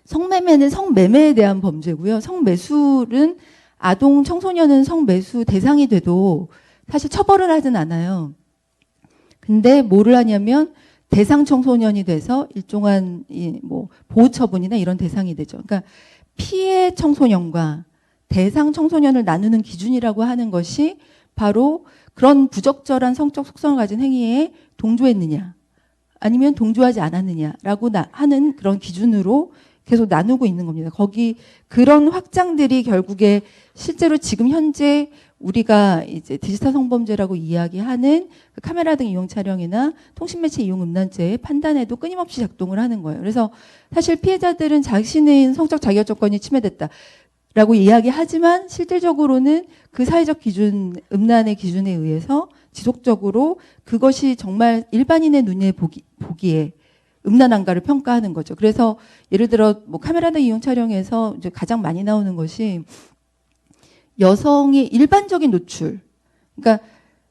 성매매는 성매매에 대한 범죄고요. 성매수는 아동 청소년은 성매수 대상이 돼도 사실 처벌을 하진 않아요. 근데 뭐를 하냐면 대상 청소년이 돼서 일종한 뭐 보호 처분이나 이런 대상이 되죠. 그러니까 피해 청소년과 대상 청소년을 나누는 기준이라고 하는 것이 바로 그런 부적절한 성적 속성을 가진 행위에 동조했느냐 아니면 동조하지 않았느냐라고 하는 그런 기준으로 계속 나누고 있는 겁니다. 거기 그런 확장들이 결국에 실제로 지금 현재 우리가 이제 디지털 성범죄라고 이야기하는 그 카메라 등 이용 촬영이나 통신매체 이용 음란죄의 판단에도 끊임없이 작동을 하는 거예요. 그래서 사실 피해자들은 자신의 성적 자기결정권이 침해됐다라고 이야기하지만 실질적으로는 그 사회적 기준, 음란의 기준에 의해서 지속적으로 그것이 정말 일반인의 눈에 보기에 음란한가를 평가하는 거죠. 그래서 예를 들어 뭐 카메라 등 이용 촬영에서 이제 가장 많이 나오는 것이 여성의 일반적인 노출. 그러니까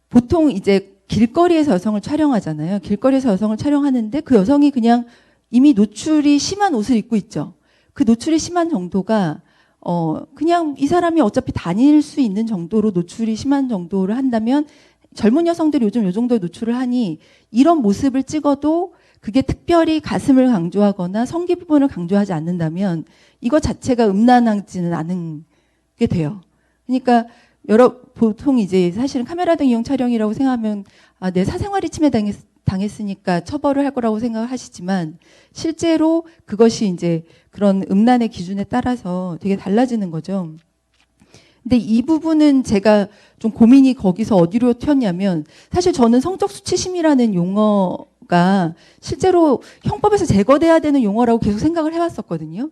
보통 이제 길거리에서 여성을 촬영하잖아요. 길거리에서 여성을 촬영하는데 그 여성이 그냥 이미 노출이 심한 옷을 입고 있죠. 그 노출이 심한 정도가 그냥 이 사람이 어차피 다닐 수 있는 정도로 노출이 심한 정도를 한다면 젊은 여성들이 요즘 이 정도의 노출을 하니 이런 모습을 찍어도 그게 특별히 가슴을 강조하거나 성기 부분을 강조하지 않는다면 이거 자체가 음란하지는 않은 게 돼요. 그러니까 보통 이제 사실은 카메라 등 이용 촬영이라고 생각하면 내 사생활이 침해당했으니까 처벌을 할 거라고 생각하시지만 실제로 그것이 이제 그런 음란의 기준에 따라서 되게 달라지는 거죠. 근데 이 부분은 제가 좀 고민이 거기서 어디로 튀었냐면 사실 저는 성적 수치심이라는 용어가 실제로 형법에서 제거돼야 되는 용어라고 계속 생각을 해왔었거든요.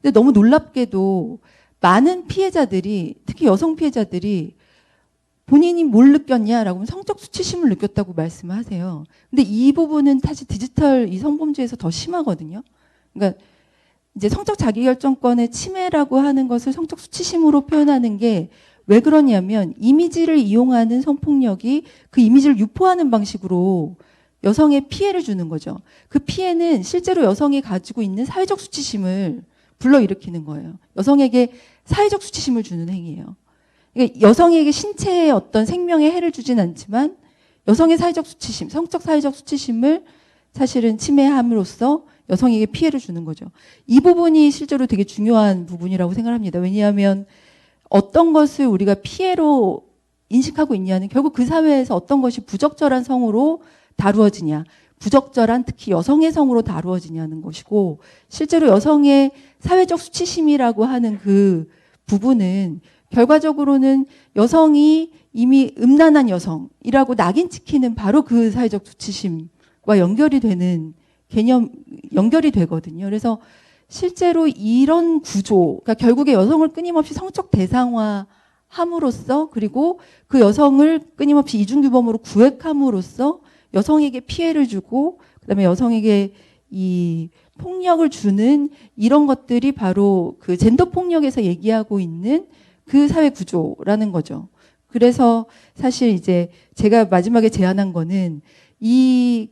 근데 너무 놀랍게도 많은 피해자들이, 특히 여성 피해자들이 본인이 뭘 느꼈냐라고 하면 성적 수치심을 느꼈다고 말씀을 하세요. 근데 이 부분은 사실 디지털 이 성범죄에서 더 심하거든요. 그러니까 이제 성적 자기결정권의 침해라고 하는 것을 성적 수치심으로 표현하는 게 왜 그러냐면 이미지를 이용하는 성폭력이 그 이미지를 유포하는 방식으로 여성의 피해를 주는 거죠. 그 피해는 실제로 여성이 가지고 있는 사회적 수치심을 불러일으키는 거예요. 여성에게 사회적 수치심을 주는 행위예요. 그러니까 여성에게 신체의 어떤 생명에 해를 주진 않지만 여성의 사회적 수치심, 성적 사회적 수치심을 사실은 침해함으로써 여성에게 피해를 주는 거죠. 이 부분이 실제로 되게 중요한 부분이라고 생각합니다. 왜냐하면 어떤 것을 우리가 피해로 인식하고 있냐는 결국 그 사회에서 어떤 것이 부적절한 성으로 다루어지냐, 부적절한 특히 여성의 성으로 다루어지냐는 것이고 실제로 여성의 사회적 수치심이라고 하는 그 부분은 결과적으로는 여성이 이미 음란한 여성이라고 낙인 찍히는 바로 그 사회적 수치심과 연결이 되는 연결이 되거든요. 그래서 실제로 이런 구조, 그러니까 결국에 여성을 끊임없이 성적 대상화함으로써 그리고 그 여성을 끊임없이 이중규범으로 구획함으로써 여성에게 피해를 주고 그다음에 여성에게 이 폭력을 주는 이런 것들이 바로 그 젠더 폭력에서 얘기하고 있는 그 사회 구조라는 거죠. 그래서 사실 이제 제가 마지막에 제안한 거는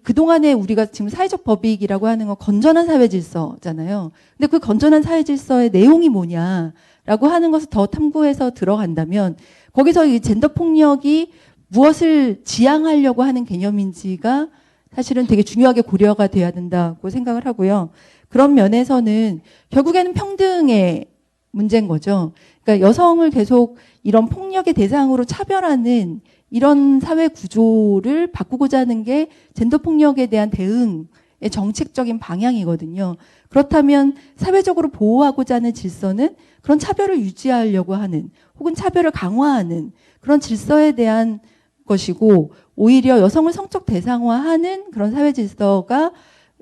그동안에 우리가 지금 사회적 법익이라고 하는 건 건전한 사회 질서잖아요. 근데 그 건전한 사회 질서의 내용이 뭐냐라고 하는 것을 더 탐구해서 들어간다면 거기서 이 젠더 폭력이 무엇을 지향하려고 하는 개념인지가 사실은 되게 중요하게 고려가 돼야 된다고 생각을 하고요. 그런 면에서는 결국에는 평등의 문제인 거죠. 그러니까 여성을 계속 이런 폭력의 대상으로 차별하는 이런 사회 구조를 바꾸고자 하는 게 젠더 폭력에 대한 대응의 정책적인 방향이거든요. 그렇다면 사회적으로 보호하고자 하는 질서는 그런 차별을 유지하려고 하는 혹은 차별을 강화하는 그런 질서에 대한 것이고 오히려 여성을 성적 대상화하는 그런 사회 질서가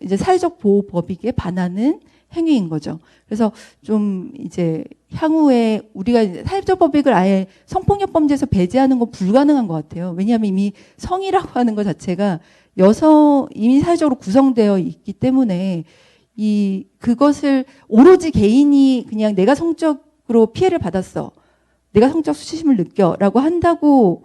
이제 사회적 보호 법익에 반하는 행위인 거죠. 그래서 좀 이제 향후에 우리가 이제 사회적 법익을 아예 성폭력 범죄에서 배제하는 건 불가능한 것 같아요. 왜냐하면 이미 성이라고 하는 것 자체가 이미 사회적으로 구성되어 있기 때문에 그것을 오로지 개인이 그냥 내가 성적으로 피해를 받았어. 내가 성적 수치심을 느껴라고 한다고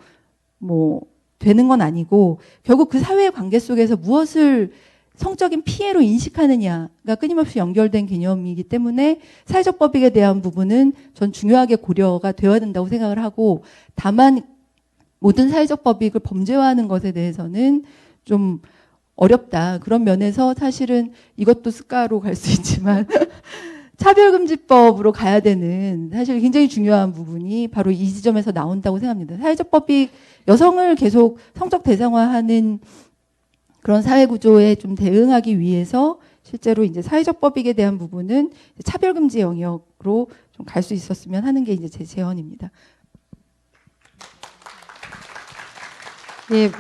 뭐 되는 건 아니고 결국 그 사회의 관계 속에서 무엇을 성적인 피해로 인식하느냐가 끊임없이 연결된 개념이기 때문에 사회적 법익에 대한 부분은 전 중요하게 고려가 되어야 된다고 생각을 하고 다만 모든 사회적 법익을 범죄화하는 것에 대해서는 좀 어렵다. 그런 면에서 사실은 이것도 습가로 갈 수 있지만 차별금지법으로 가야 되는 사실 굉장히 중요한 부분이 바로 이 지점에서 나온다고 생각합니다. 사회적 법익 여성을 계속 성적 대상화하는 그런 사회 구조에 좀 대응하기 위해서 실제로 이제 사회적 법익에 대한 부분은 차별금지 영역으로 좀 갈 수 있었으면 하는 게 이제 제 제언입니다. 네,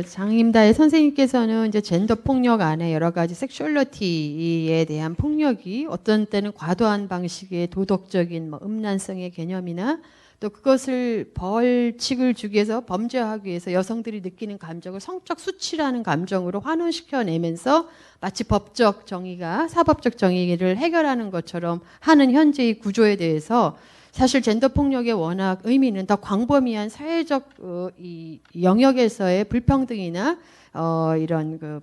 장임다의 선생님께서는 이제 젠더 폭력 안에 여러 가지 섹슈얼리티에 대한 폭력이 어떤 때는 과도한 방식의 도덕적인 음란성의 개념이나 또 그것을 벌칙을 주기 위해서 범죄하기 위해서 여성들이 느끼는 감정을 성적 수치라는 감정으로 환원시켜내면서 마치 법적 정의가 사법적 정의를 해결하는 것처럼 하는 현재의 구조에 대해서 사실 젠더 폭력의 워낙 의미는 더 광범위한 사회적 이 영역에서의 불평등이나 이런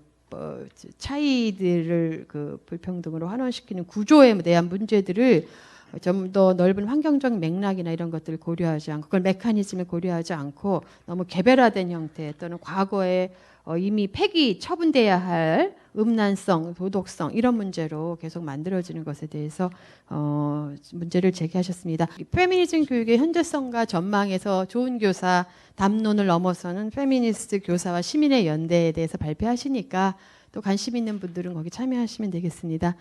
차이들을 불평등으로 환원시키는 구조에 대한 문제들을 좀 더 넓은 환경적 맥락이나 이런 것들을 고려하지 않고 그걸 메커니즘을 고려하지 않고 너무 개별화된 형태 또는 과거에 이미 폐기 처분돼야 할 음란성, 도덕성 이런 문제로 계속 만들어지는 것에 대해서 문제를 제기하셨습니다. 페미니즘 교육의 현재성과 전망에서 좋은 교사 담론을 넘어서는 페미니스트 교사와 시민의 연대에 대해서 발표하시니까 또 관심 있는 분들은 거기 참여하시면 되겠습니다.